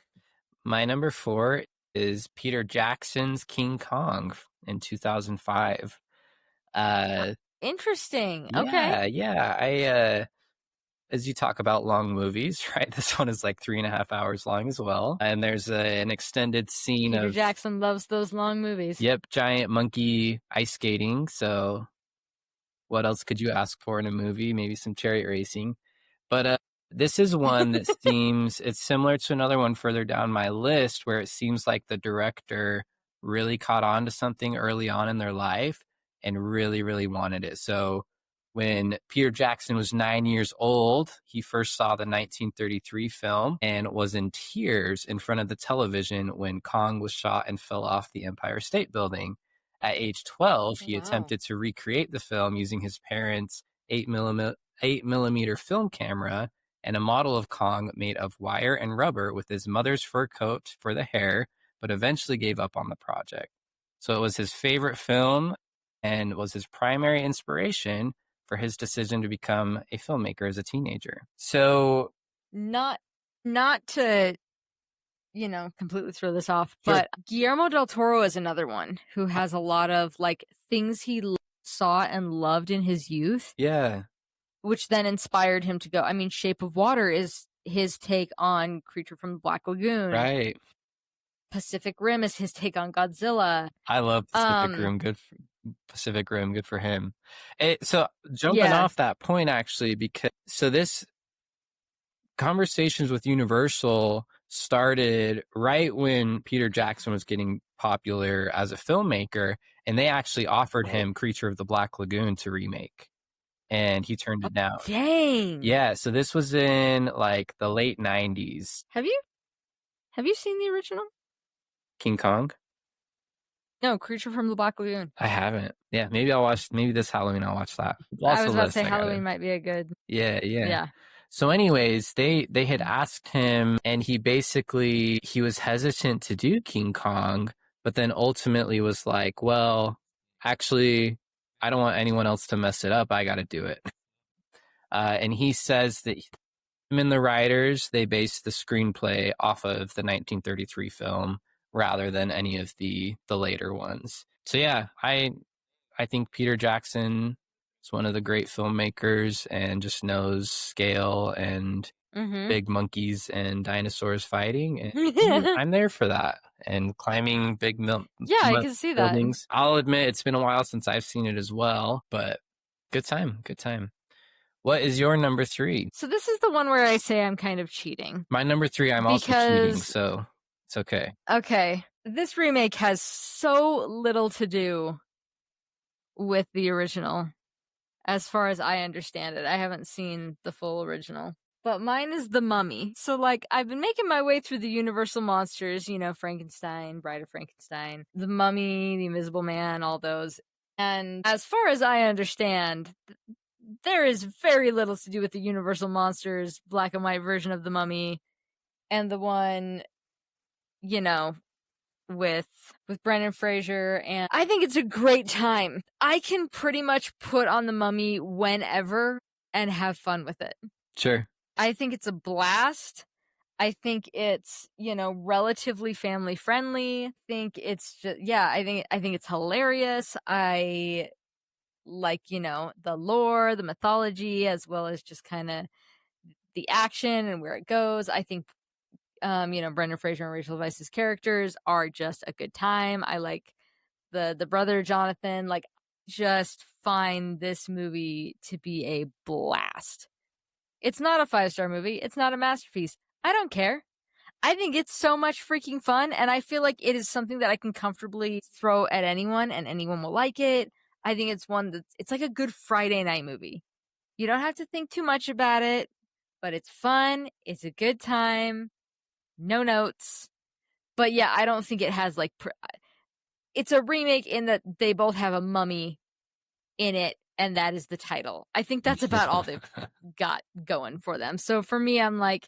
My number 4 is Peter Jackson's King Kong in 2005. Interesting. Yeah, okay. Yeah. As you talk about long movies, right? This one is like 3.5 hours long as well. And there's an extended scene Peter of Jackson loves those long movies. Yep, giant monkey ice skating. So what else could you ask for in a movie? Maybe some chariot racing. But this is one that it's similar to another one further down my list, where it seems like the director really caught on to something early on in their life and really, really wanted it. So when Peter Jackson was 9 years old, he first saw the 1933 film and was in tears in front of the television when Kong was shot and fell off the Empire State Building. At age 12, he attempted to recreate the film using his parents' 8mm film camera and a model of Kong made of wire and rubber with his mother's fur coat for the hair, but eventually gave up on the project. So it was his favorite film and was his primary inspiration for his decision to become a filmmaker as a teenager. So not to, completely throw this off, but Guillermo del Toro is another one who has a lot of like things he saw and loved in his youth. Yeah. Which then inspired him to go. I mean, Shape of Water is his take on Creature from the Black Lagoon. Right. Pacific Rim is his take on Godzilla. I love Pacific Rim. Pacific Rim. Good for him. So jumping Yeah. off that point, actually, because this conversations with Universal started right when Peter Jackson was getting popular as a filmmaker, and they actually offered him Creature of the Black Lagoon to remake, and he turned it down. Dang. Yeah, so this was in like the late 90s. Have you seen the original? King Kong? No, Creature from the Black Lagoon. I haven't. Yeah, maybe this Halloween I'll watch that. I was about to say Halloween might be a good. Yeah. So anyways, they had asked him, and he was hesitant to do King Kong, but then ultimately was like, well, actually, I don't want anyone else to mess it up. I got to do it. And he says that him and the writers, they based the screenplay off of the 1933 film rather than any of the later ones. So yeah, I think Peter Jackson is one of the great filmmakers and just knows scale and big monkeys and dinosaurs fighting. And I'm there for that. And climbing big I can see buildings. that. I'll admit it's been a while since I've seen it as well, but good time. What is your number 3? So this is the one where I say I'm kind of cheating. My number 3, I'm also cheating, so it's okay. Okay. This remake has so little to do with the original, as far as I understand it. I haven't seen the full original. But mine is The Mummy. So, like, I've been making my way through the Universal monsters, Frankenstein, Bride of Frankenstein, The Mummy, The Invisible Man, all those. And as far as I understand, there is very little to do with the Universal monsters black and white version of The Mummy and the one, with Brendan Fraser, and I think it's a great time. I can pretty much put on The Mummy whenever and have fun with it. Sure. I think it's a blast. I think it's, relatively family friendly. I think it's just, I think it's hilarious. I like, the lore, the mythology, as well as just kind of the action and where it goes. I think, Brendan Fraser and Rachel Weisz's characters are just a good time. I like the brother Jonathan. Like, just find this movie to be a blast. It's not a 5-star movie. It's not a masterpiece. I don't care. I think it's so much freaking fun, and I feel like it is something that I can comfortably throw at anyone, and anyone will like it. I think it's it's like a good Friday night movie. You don't have to think too much about it, but it's fun. It's a good time. No notes. But yeah, I don't think it has it's a remake in that they both have a mummy in it, and that is the title. I think that's about all they've got going for them. So for me, I'm like,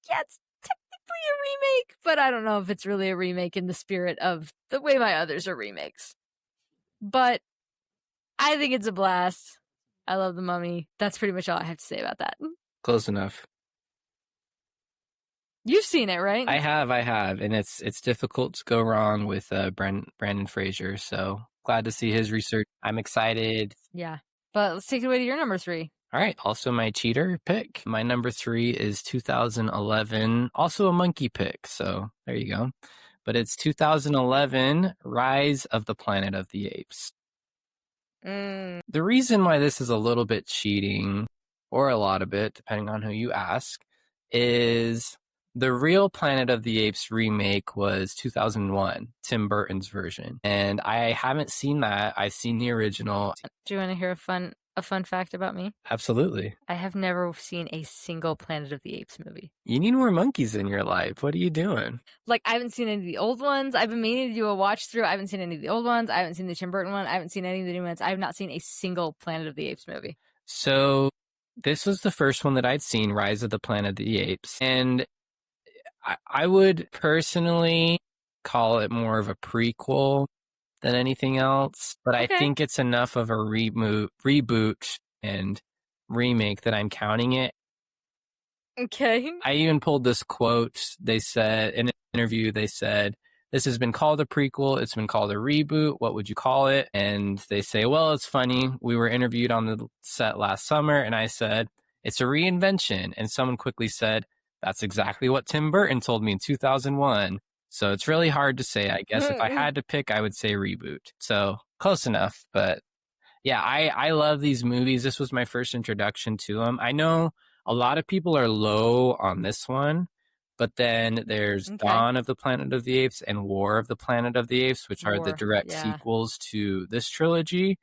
yeah, it's technically a remake, but I don't know if it's really a remake in the spirit of the way my others are remakes. But I think it's a blast. I love The Mummy. That's pretty much all I have to say about that. Close enough. You've seen it, right? I have, and it's difficult to go wrong with Brendan Fraser. So glad to see his research. I'm excited. Yeah, but let's take it away to your number 3. All right. Also, my cheater pick. My number 3 is 2011. Also a monkey pick. So there you go. But it's 2011, Rise of the Planet of the Apes. The reason why this is a little bit cheating, or a lot of it, depending on who you ask, is the real Planet of the Apes remake was 2001, Tim Burton's version. And I haven't seen that. I've seen the original. Do you want to hear a fun fact about me? Absolutely. I have never seen a single Planet of the Apes movie. You need more monkeys in your life. What are you doing? Like, I haven't seen any of the old ones. I've been meaning to do a watch through. I haven't seen any of the old ones. I haven't seen the Tim Burton one. I haven't seen any of the new ones. I have not seen a single Planet of the Apes movie. So this was the first one that I'd seen, Rise of the Planet of the Apes. And I would personally call it more of a prequel than anything else, but okay. I think it's enough of a reboot and remake that I'm counting it. Okay. I even pulled this quote. They said in an interview, this has been called a prequel. It's been called a reboot. What would you call it? And they say, well, it's funny. We were interviewed on the set last summer, and I said, it's a reinvention. And someone quickly said, that's exactly what Tim Burton told me in 2001. So it's really hard to say. I guess if I had to pick, I would say reboot. So Close enough, but yeah, I love these movies. This was my first introduction to them. I know a lot of people are low on this one, but then there's Okay. Dawn of the Planet of the Apes and War of the Planet of the Apes, which are the War. direct Yeah. sequels to this trilogy,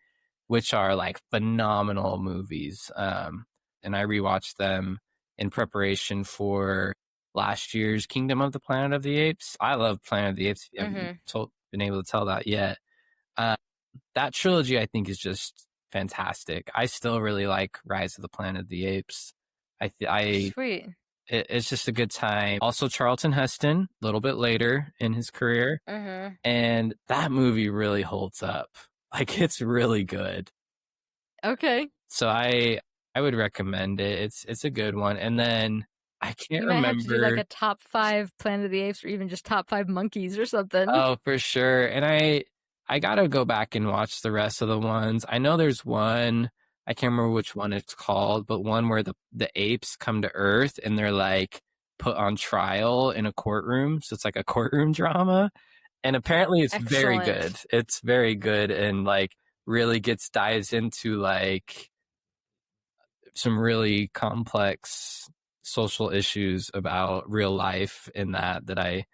which are like phenomenal movies. And I rewatched them in preparation for last year's Kingdom of the Planet of the Apes. I love Planet of the Apes. If you haven't Mm-hmm. been able to tell that yet. Uh, that trilogy I think is just fantastic. I still really like Rise of the Planet of the Apes. Sweet. It's just a good time. Also Charlton Heston, a little bit later in his career, Mm-hmm. and that movie really holds up. Like it's really good. Okay. So I would recommend it. It's a good one. And then I can't You might have to do like remember. a top 5 Planet of the Apes or even just top 5 monkeys or something. Oh, for sure. And I gotta go back and watch the rest of the ones. I know there's one, I can't remember which one it's called, but one where the apes come to Earth and they're like put on trial in a courtroom. So it's like a courtroom drama. And apparently it's very good. Excellent. It's very good and like really dives into like some really complex social issues about real life in that I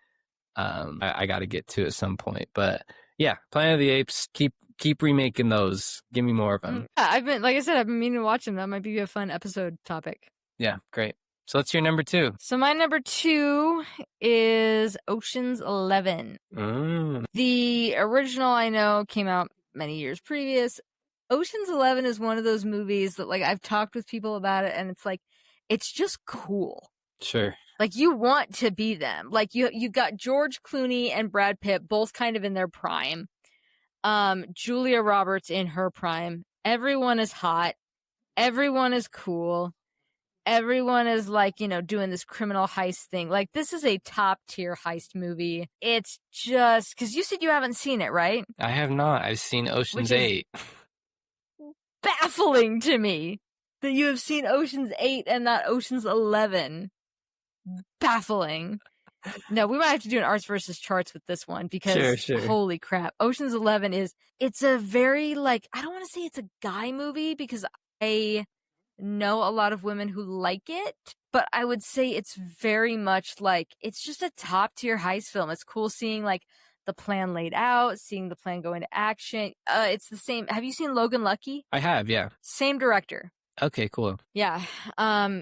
got to get to at some point. But yeah, Planet of the Apes, keep remaking those. Give me more of them. I've been, like I said, I've been meaning to watch them. That might be a fun episode topic. Yeah, great. So what's your number 2? So my number 2 is Ocean's 11. The original I know came out many years previous. Ocean's 11 is one of those movies that like I've talked with people about it and it's like it's just cool. Sure. Like you want to be them. Like you got George Clooney and Brad Pitt both kind of in their prime. Julia Roberts in her prime. Everyone is hot. Everyone is cool. Everyone is like, you know, doing this criminal heist thing. Like this is a top tier heist movie. It's just because you said you haven't seen it, right? I have not. I've seen Ocean's 8. Baffling to me that you have seen Ocean's 8 and not Ocean's 11. Baffling. No, we might have to do an arts versus charts with this one because Sure. holy crap. Ocean's 11 it's a very like, I don't want to say it's a guy movie because I know a lot of women who like it, but I would say it's very much like, it's just a top tier heist film. It's cool seeing like the plan laid out, seeing the plan go into action. It's the same. Have you seen Logan Lucky? I have, yeah. Same director. Okay, cool. Yeah.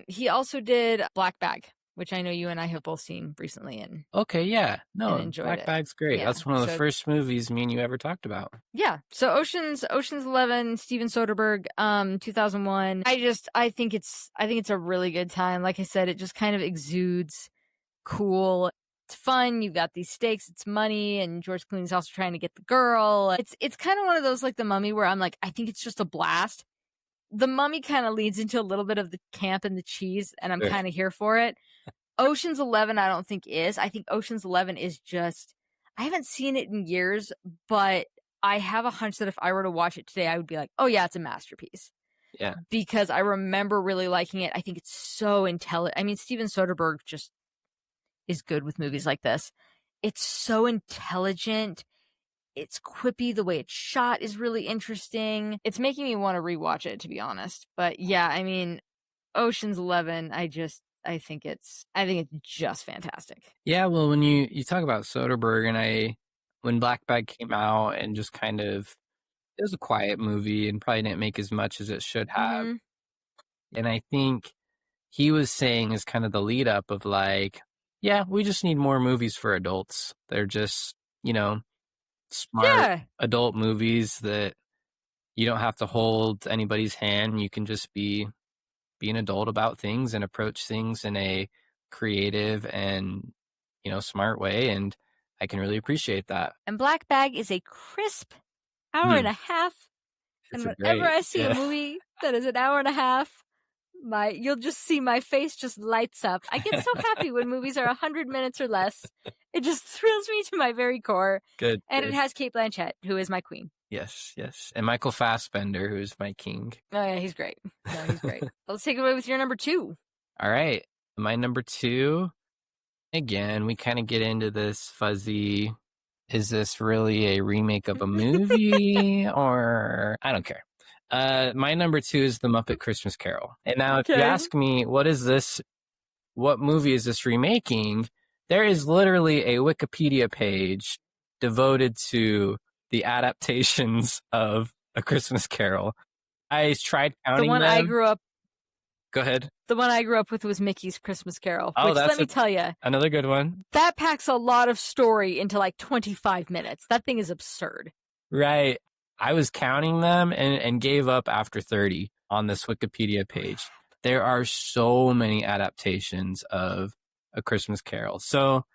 He also did Black Bag, which I know you and I have both seen recently and Okay, yeah. No, enjoyed Black it. Bag's great. Yeah, That's one of the so- first movies me and you ever talked about. Yeah. So Ocean's 11, Steven Soderbergh, 2001. I think it's a really good time. Like I said, it just kind of exudes cool. It's fun. You've got these stakes. It's money, and George Clooney's also trying to get the girl. It's kind of one of those like The Mummy where I'm like, I think it's just a blast. The Mummy kind of leads into a little bit of the camp and the cheese, and I'm Sure. kind of here for it. Ocean's 11, I don't think is. I think Ocean's 11 is just. I haven't seen it in years, but I have a hunch that if I were to watch it today, I would be like, oh yeah, it's a masterpiece. Yeah. Because I remember really liking it. I think it's so intelligent. I mean, Steven Soderbergh just is good with movies like this. It's so intelligent. It's quippy. The way it's shot is really interesting. It's making me want to rewatch it, to be honest. But yeah, I mean, Ocean's 11, I think it's just fantastic. Yeah, well, when you talk about Soderbergh and when Black Bag came out and just kind of, it was a quiet movie and probably didn't make as much as it should have. Mm-hmm. And I think he was saying as kind of the lead up of like, yeah, we just need more movies for adults. They're just, you know, smart adult movies that you don't have to hold anybody's hand. You can just be an adult about things and approach things in a creative and, you know, smart way. And I can really appreciate that. And Black Bag is a crisp hour and a half. And whenever I see a movie that is an hour and a half, you'll just see my face just lights up. I get so happy when movies are 100 minutes or less. It just thrills me to my very core. Good. And it has Cate Blanchett, who is my queen. Yes. And Michael Fassbender, who's my king. Oh yeah, he's great. No, he's great. Let's take it away with your number 2. All right. My number 2, again, we kind of get into this fuzzy is this really a remake of a movie or I don't care. My number 2 is The Muppet Christmas Carol. And now if you Okay. ask me, what movie is this remaking? There is literally a Wikipedia page devoted to the adaptations of A Christmas Carol. I tried The counting one I them. grew up Go ahead. The one I grew up with was Mickey's Christmas Carol, Oh, which let that's me tell you, another good one. that packs a lot of story into like 25 minutes. That thing is absurd. Right. I was counting them and gave up after 30 on this Wikipedia page. There are so many adaptations of A Christmas Carol. So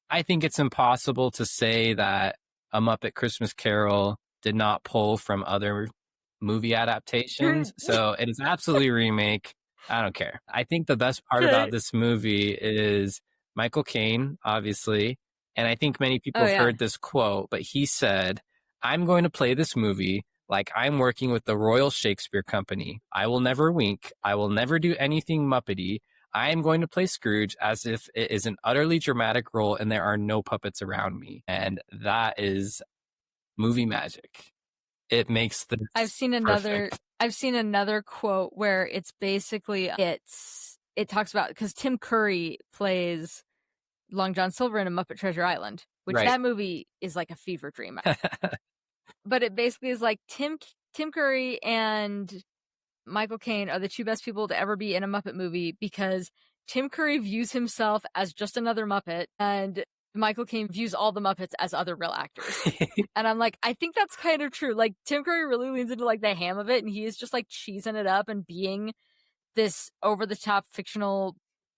I think it's impossible to say that A Muppet Christmas Carol did not pull from other movie adaptations. So it is absolutely a remake. I don't care. I think the best part about this movie is Michael Caine, obviously. And I think many people have heard this quote, but he said, I'm going to play this movie like I'm working with the Royal Shakespeare Company. I will never wink. I will never do anything Muppety. I am going to play Scrooge as if it is an utterly dramatic role and there are no puppets around me. And that is movie magic. It makes the I've seen another quote where it's basically it talks about, because Tim Curry plays Long John Silver in A Muppet Treasure Island, which that movie is like a fever dream. But it basically is like Tim Curry and Michael Caine are the two best people to ever be in a Muppet movie, because Tim Curry views himself as just another Muppet, and Michael Caine views all the Muppets as other real actors. And I'm like, I think that's kind of true. Like, Tim Curry really leans into like the ham of it, and he is just like cheesing it up and being this over-the-top fictional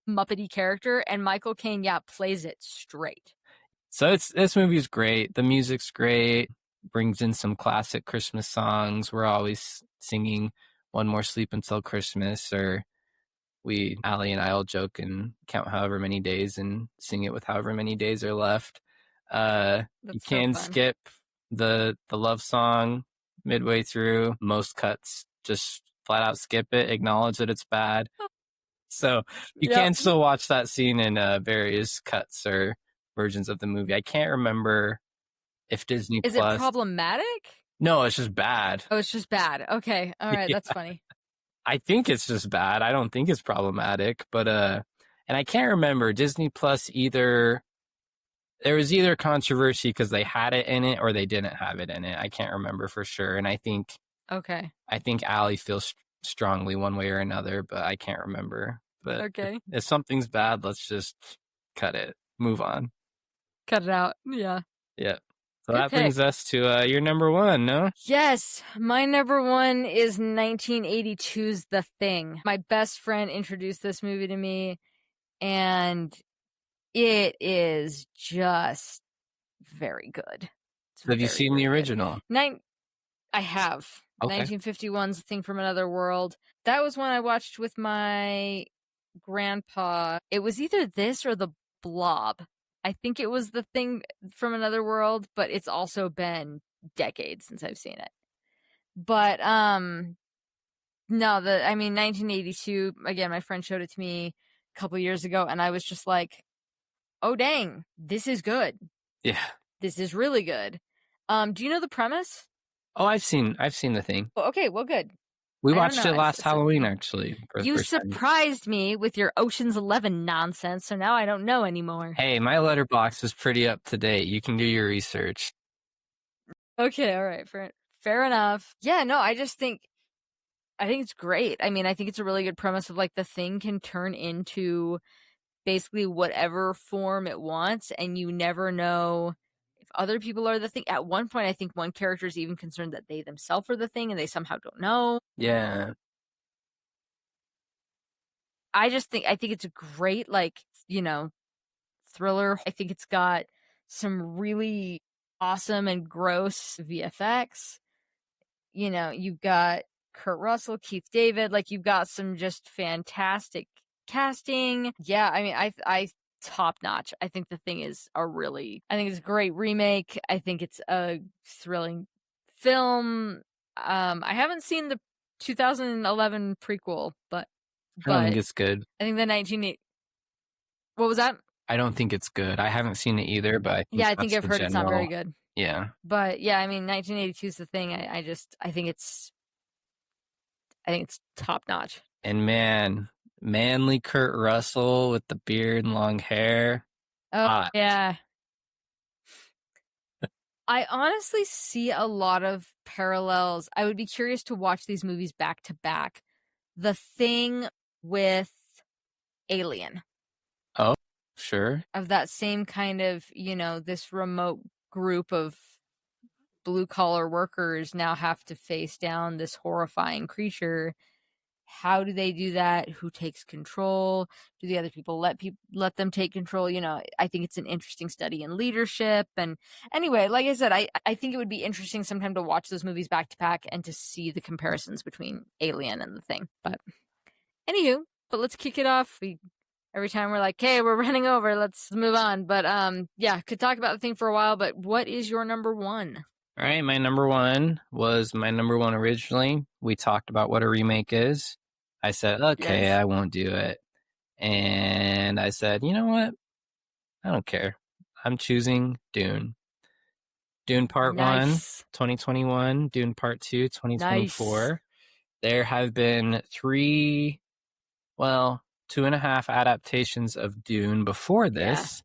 Muppety character, and Michael Caine, plays it straight. So this movie is great. The music's great. Brings in some classic Christmas songs. We're always singing One More Sleep Until Christmas, or Allie and I'll joke and count however many days and sing it with however many days are left. You can skip the love song midway through. Most cuts just flat out skip it, acknowledge that it's bad. So you can still watch that scene in various cuts or versions of the movie. I can't remember if Disney Is Plus. It problematic? No, it's just bad. Oh, it's just bad. Okay. All right. That's funny. I think it's just bad. I don't think it's problematic, but and I can't remember Disney Plus there was either controversy because they had it in it or they didn't have it in it. I can't remember for sure. And I think Allie feels strongly one way or another, but I can't remember. But if something's bad, let's just cut it. Move on. Cut it out. Yeah. Yeah. So that brings us to your number 1, no? Yes. My number 1 is 1982's The Thing. My best friend introduced this movie to me, and it is just very good. Have you seen the original? I have. Okay. 1951's A Thing from Another World. That was one I watched with my grandpa. It was either this or The Blob. I think it was The Thing from Another World, but it's also been decades since I've seen it. But no, 1982, again, my friend showed it to me a couple years ago, and I was just like, oh dang, this is good. Yeah. This is really good. Do you know the premise? Oh, I've seen The Thing. Oh, okay, well, good. We watched it last Halloween, actually. You surprised me with your Ocean's 11 nonsense, so now I don't know anymore. Hey, my Letterboxd is pretty up to date. You can do your research. Okay, all right, fair enough. Yeah, no, I think it's great. I think it's a really good premise of like the Thing can turn into basically whatever form it wants, and you never know if other people are the Thing. At one point, I think one character is even concerned that they themselves are the Thing, and they somehow don't know. Yeah. I think it's a great, thriller. I think it's got some really awesome and gross VFX. You've got Kurt Russell, Keith David, you've got some just fantastic casting. Yeah, I top notch. I think The Thing is I think it's a great remake. I think it's a thrilling film. I haven't seen the 2011 prequel, but I don't think it's good. I think the 1980. What was that? I don't think it's good. I haven't seen it either, but I think Yeah, I think that's I've the heard it's not very general. good. Yeah. But yeah, I mean, 1982 is the thing. I think it's top notch. And man, manly Kurt Russell with the beard and long hair. Oh Hot. yeah. I honestly see a lot of parallels. I would be curious to watch these movies back to back. The Thing with Alien, Oh, sure. of that same kind of, this remote group of blue collar workers now have to face down this horrifying creature. How do they do that? Who takes control? Do the other people let them take control? I think it's an interesting study in leadership. And anyway, like I said, I think it would be interesting sometime to watch those movies back to back and to see the comparisons between Alien and The Thing. But anywho, let's kick it off. Every time we're like, "Hey, we're running over. Let's move on." But yeah, could talk about The Thing for a while. But what is your number one? All right, my number one was my number one originally. We talked about what a remake is. I said, okay, Yes. I won't do it. And I said, you know what? I don't care. I'm choosing Dune. Dune Part 1, Nice. 2021. Dune Part 2, Nice. 2024. There have been two and a half adaptations of Dune before this.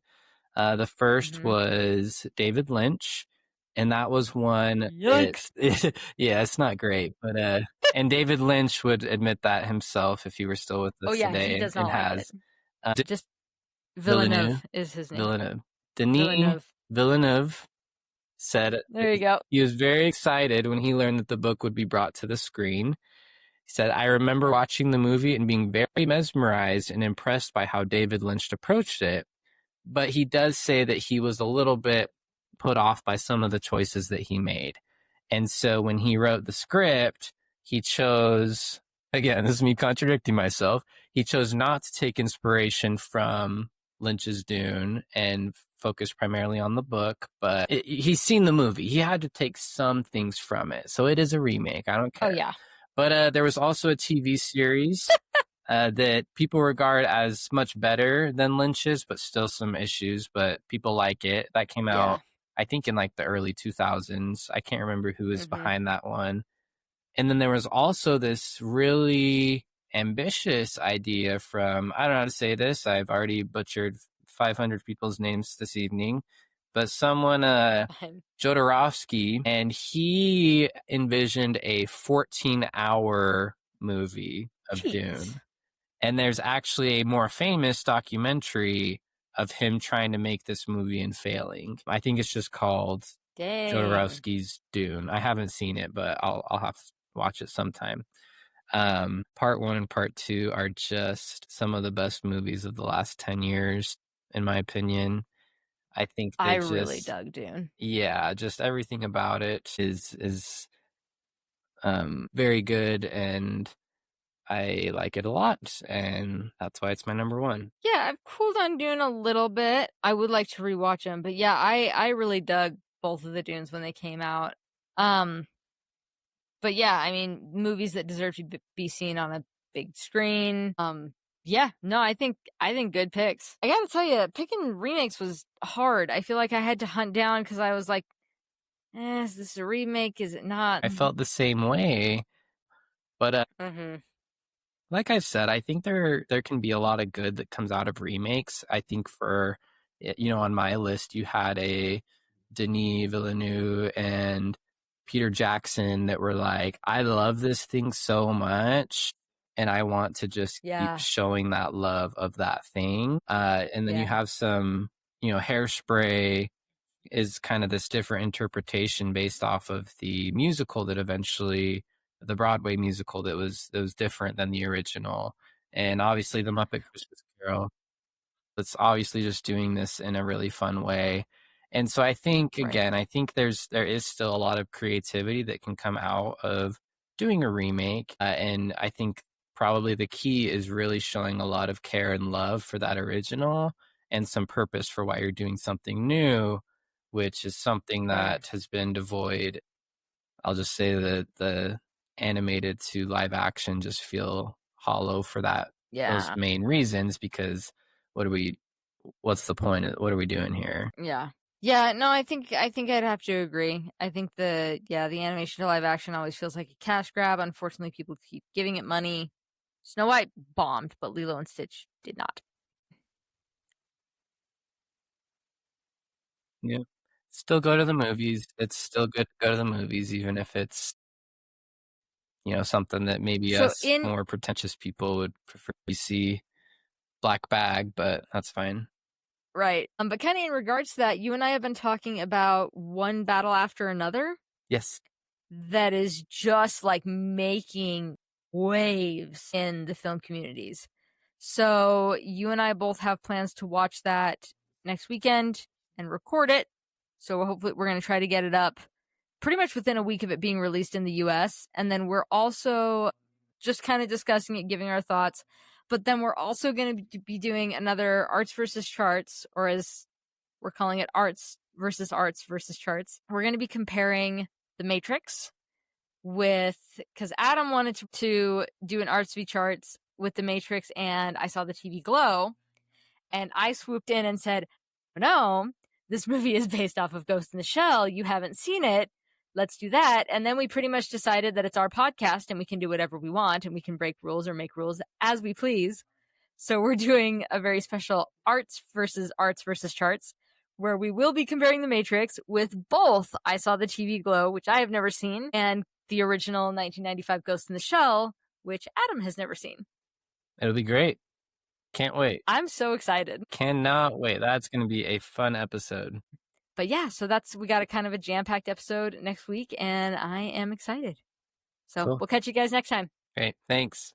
The first was David Lynch, and that was one. Yikes. Yeah, it's not great, but and David Lynch would admit that himself if he were still with us Oh yeah, today, he does and not like has. it. Just Villeneuve is his name. Villeneuve. Denis Villeneuve. Villeneuve said There you go. he was very excited when he learned that the book would be brought to the screen. He said, I remember watching the movie and being very mesmerized and impressed by how David Lynch approached it. But he does say that he was a little bit put off by some of the choices that he made. And so when he wrote the script, he chose, again, this is me contradicting myself, he chose not to take inspiration from Lynch's Dune and focus primarily on the book, but he's seen the movie. He had to take some things from it. So it is a remake. I don't care. Oh yeah. But there was also a TV series that people regard as much better than Lynch's, but still some issues, but people like it. That came out, I think, in like the early 2000s. I can't remember who was behind that one. And then there was also this really ambitious idea from, I don't know how to say this, I've already butchered 500 people's names this evening, but someone, Jodorowsky, and he envisioned a 14-hour movie of Dune. And there's actually a more famous documentary of him trying to make this movie and failing. I think it's just called Jodorowsky's Dune. I haven't seen it, but I'll have to watch it sometime. Part 1 and Part 2 are just some of the best movies of the last 10 years, in my opinion. I think I really dug Dune. Yeah, just everything about it is very good, and I like it a lot, and that's why it's my number one. Yeah, I've cooled on Dune a little bit. I would like to rewatch them, but yeah, I really dug both of the Dunes when they came out. But yeah, I mean, movies that deserve to be seen on a big screen. Yeah, no, I think good picks. I gotta tell you, picking remakes was hard. I feel like I had to hunt down because I was like, is this a remake? Is it not? I felt the same way, but like I've said, I think there can be a lot of good that comes out of remakes. I think for, on my list, you had a Denis Villeneuve and Peter Jackson that were like, I love this thing so much, and I want to just keep showing that love of that thing. And then you have some, Hairspray is kind of this different interpretation based off of the musical that eventually, the Broadway musical that was different than the original. And obviously the Muppet Christmas Carol, it's obviously just doing this in a really fun way. And so I think, again, I think there is still a lot of creativity that can come out of doing a remake. And I think probably the key is really showing a lot of care and love for that original and some purpose for why you're doing something new, which is something that has been devoid. I'll just say that the animated to live action just feel hollow for those main reasons, because what what's the point? What are we doing here? Yeah. Yeah, no, I think I'd have to agree. I think the animation to live action always feels like a cash grab. Unfortunately, people keep giving it money. Snow White bombed, but Lilo and Stitch did not. Yeah. Still go to the movies. It's still good to go to the movies, even if it's, something that maybe So us more pretentious people would prefer to see black bag, but that's fine. Right. But Kenny, in regards to that, you and I have been talking about One Battle After Another. Yes. That is just like making waves in the film communities. So you and I both have plans to watch that next weekend and record it. So hopefully we're going to try to get it up pretty much within a week of it being released in the US. And then we're also just kind of discussing it, giving our thoughts. But then we're also going to be doing another arts versus charts, or as we're calling it, arts versus charts. We're going to be comparing The Matrix because Adam wanted to do an arts v charts with The Matrix, and I saw the TV Glow, and I swooped in and said, no, this movie is based off of Ghost in the Shell. You haven't seen it. Let's do that. And then we pretty much decided that it's our podcast and we can do whatever we want and we can break rules or make rules as we please. So we're doing a very special arts versus charts, where we will be comparing The Matrix with both I Saw the TV Glow, which I have never seen, and the original 1995 Ghost in the Shell, which Adam has never seen. It'll be great. Can't wait. I'm so excited. Cannot wait. That's going to be a fun episode. But yeah, so we got a kind of a jam-packed episode next week, and I am excited. So Cool. We'll catch you guys next time. Great. Thanks.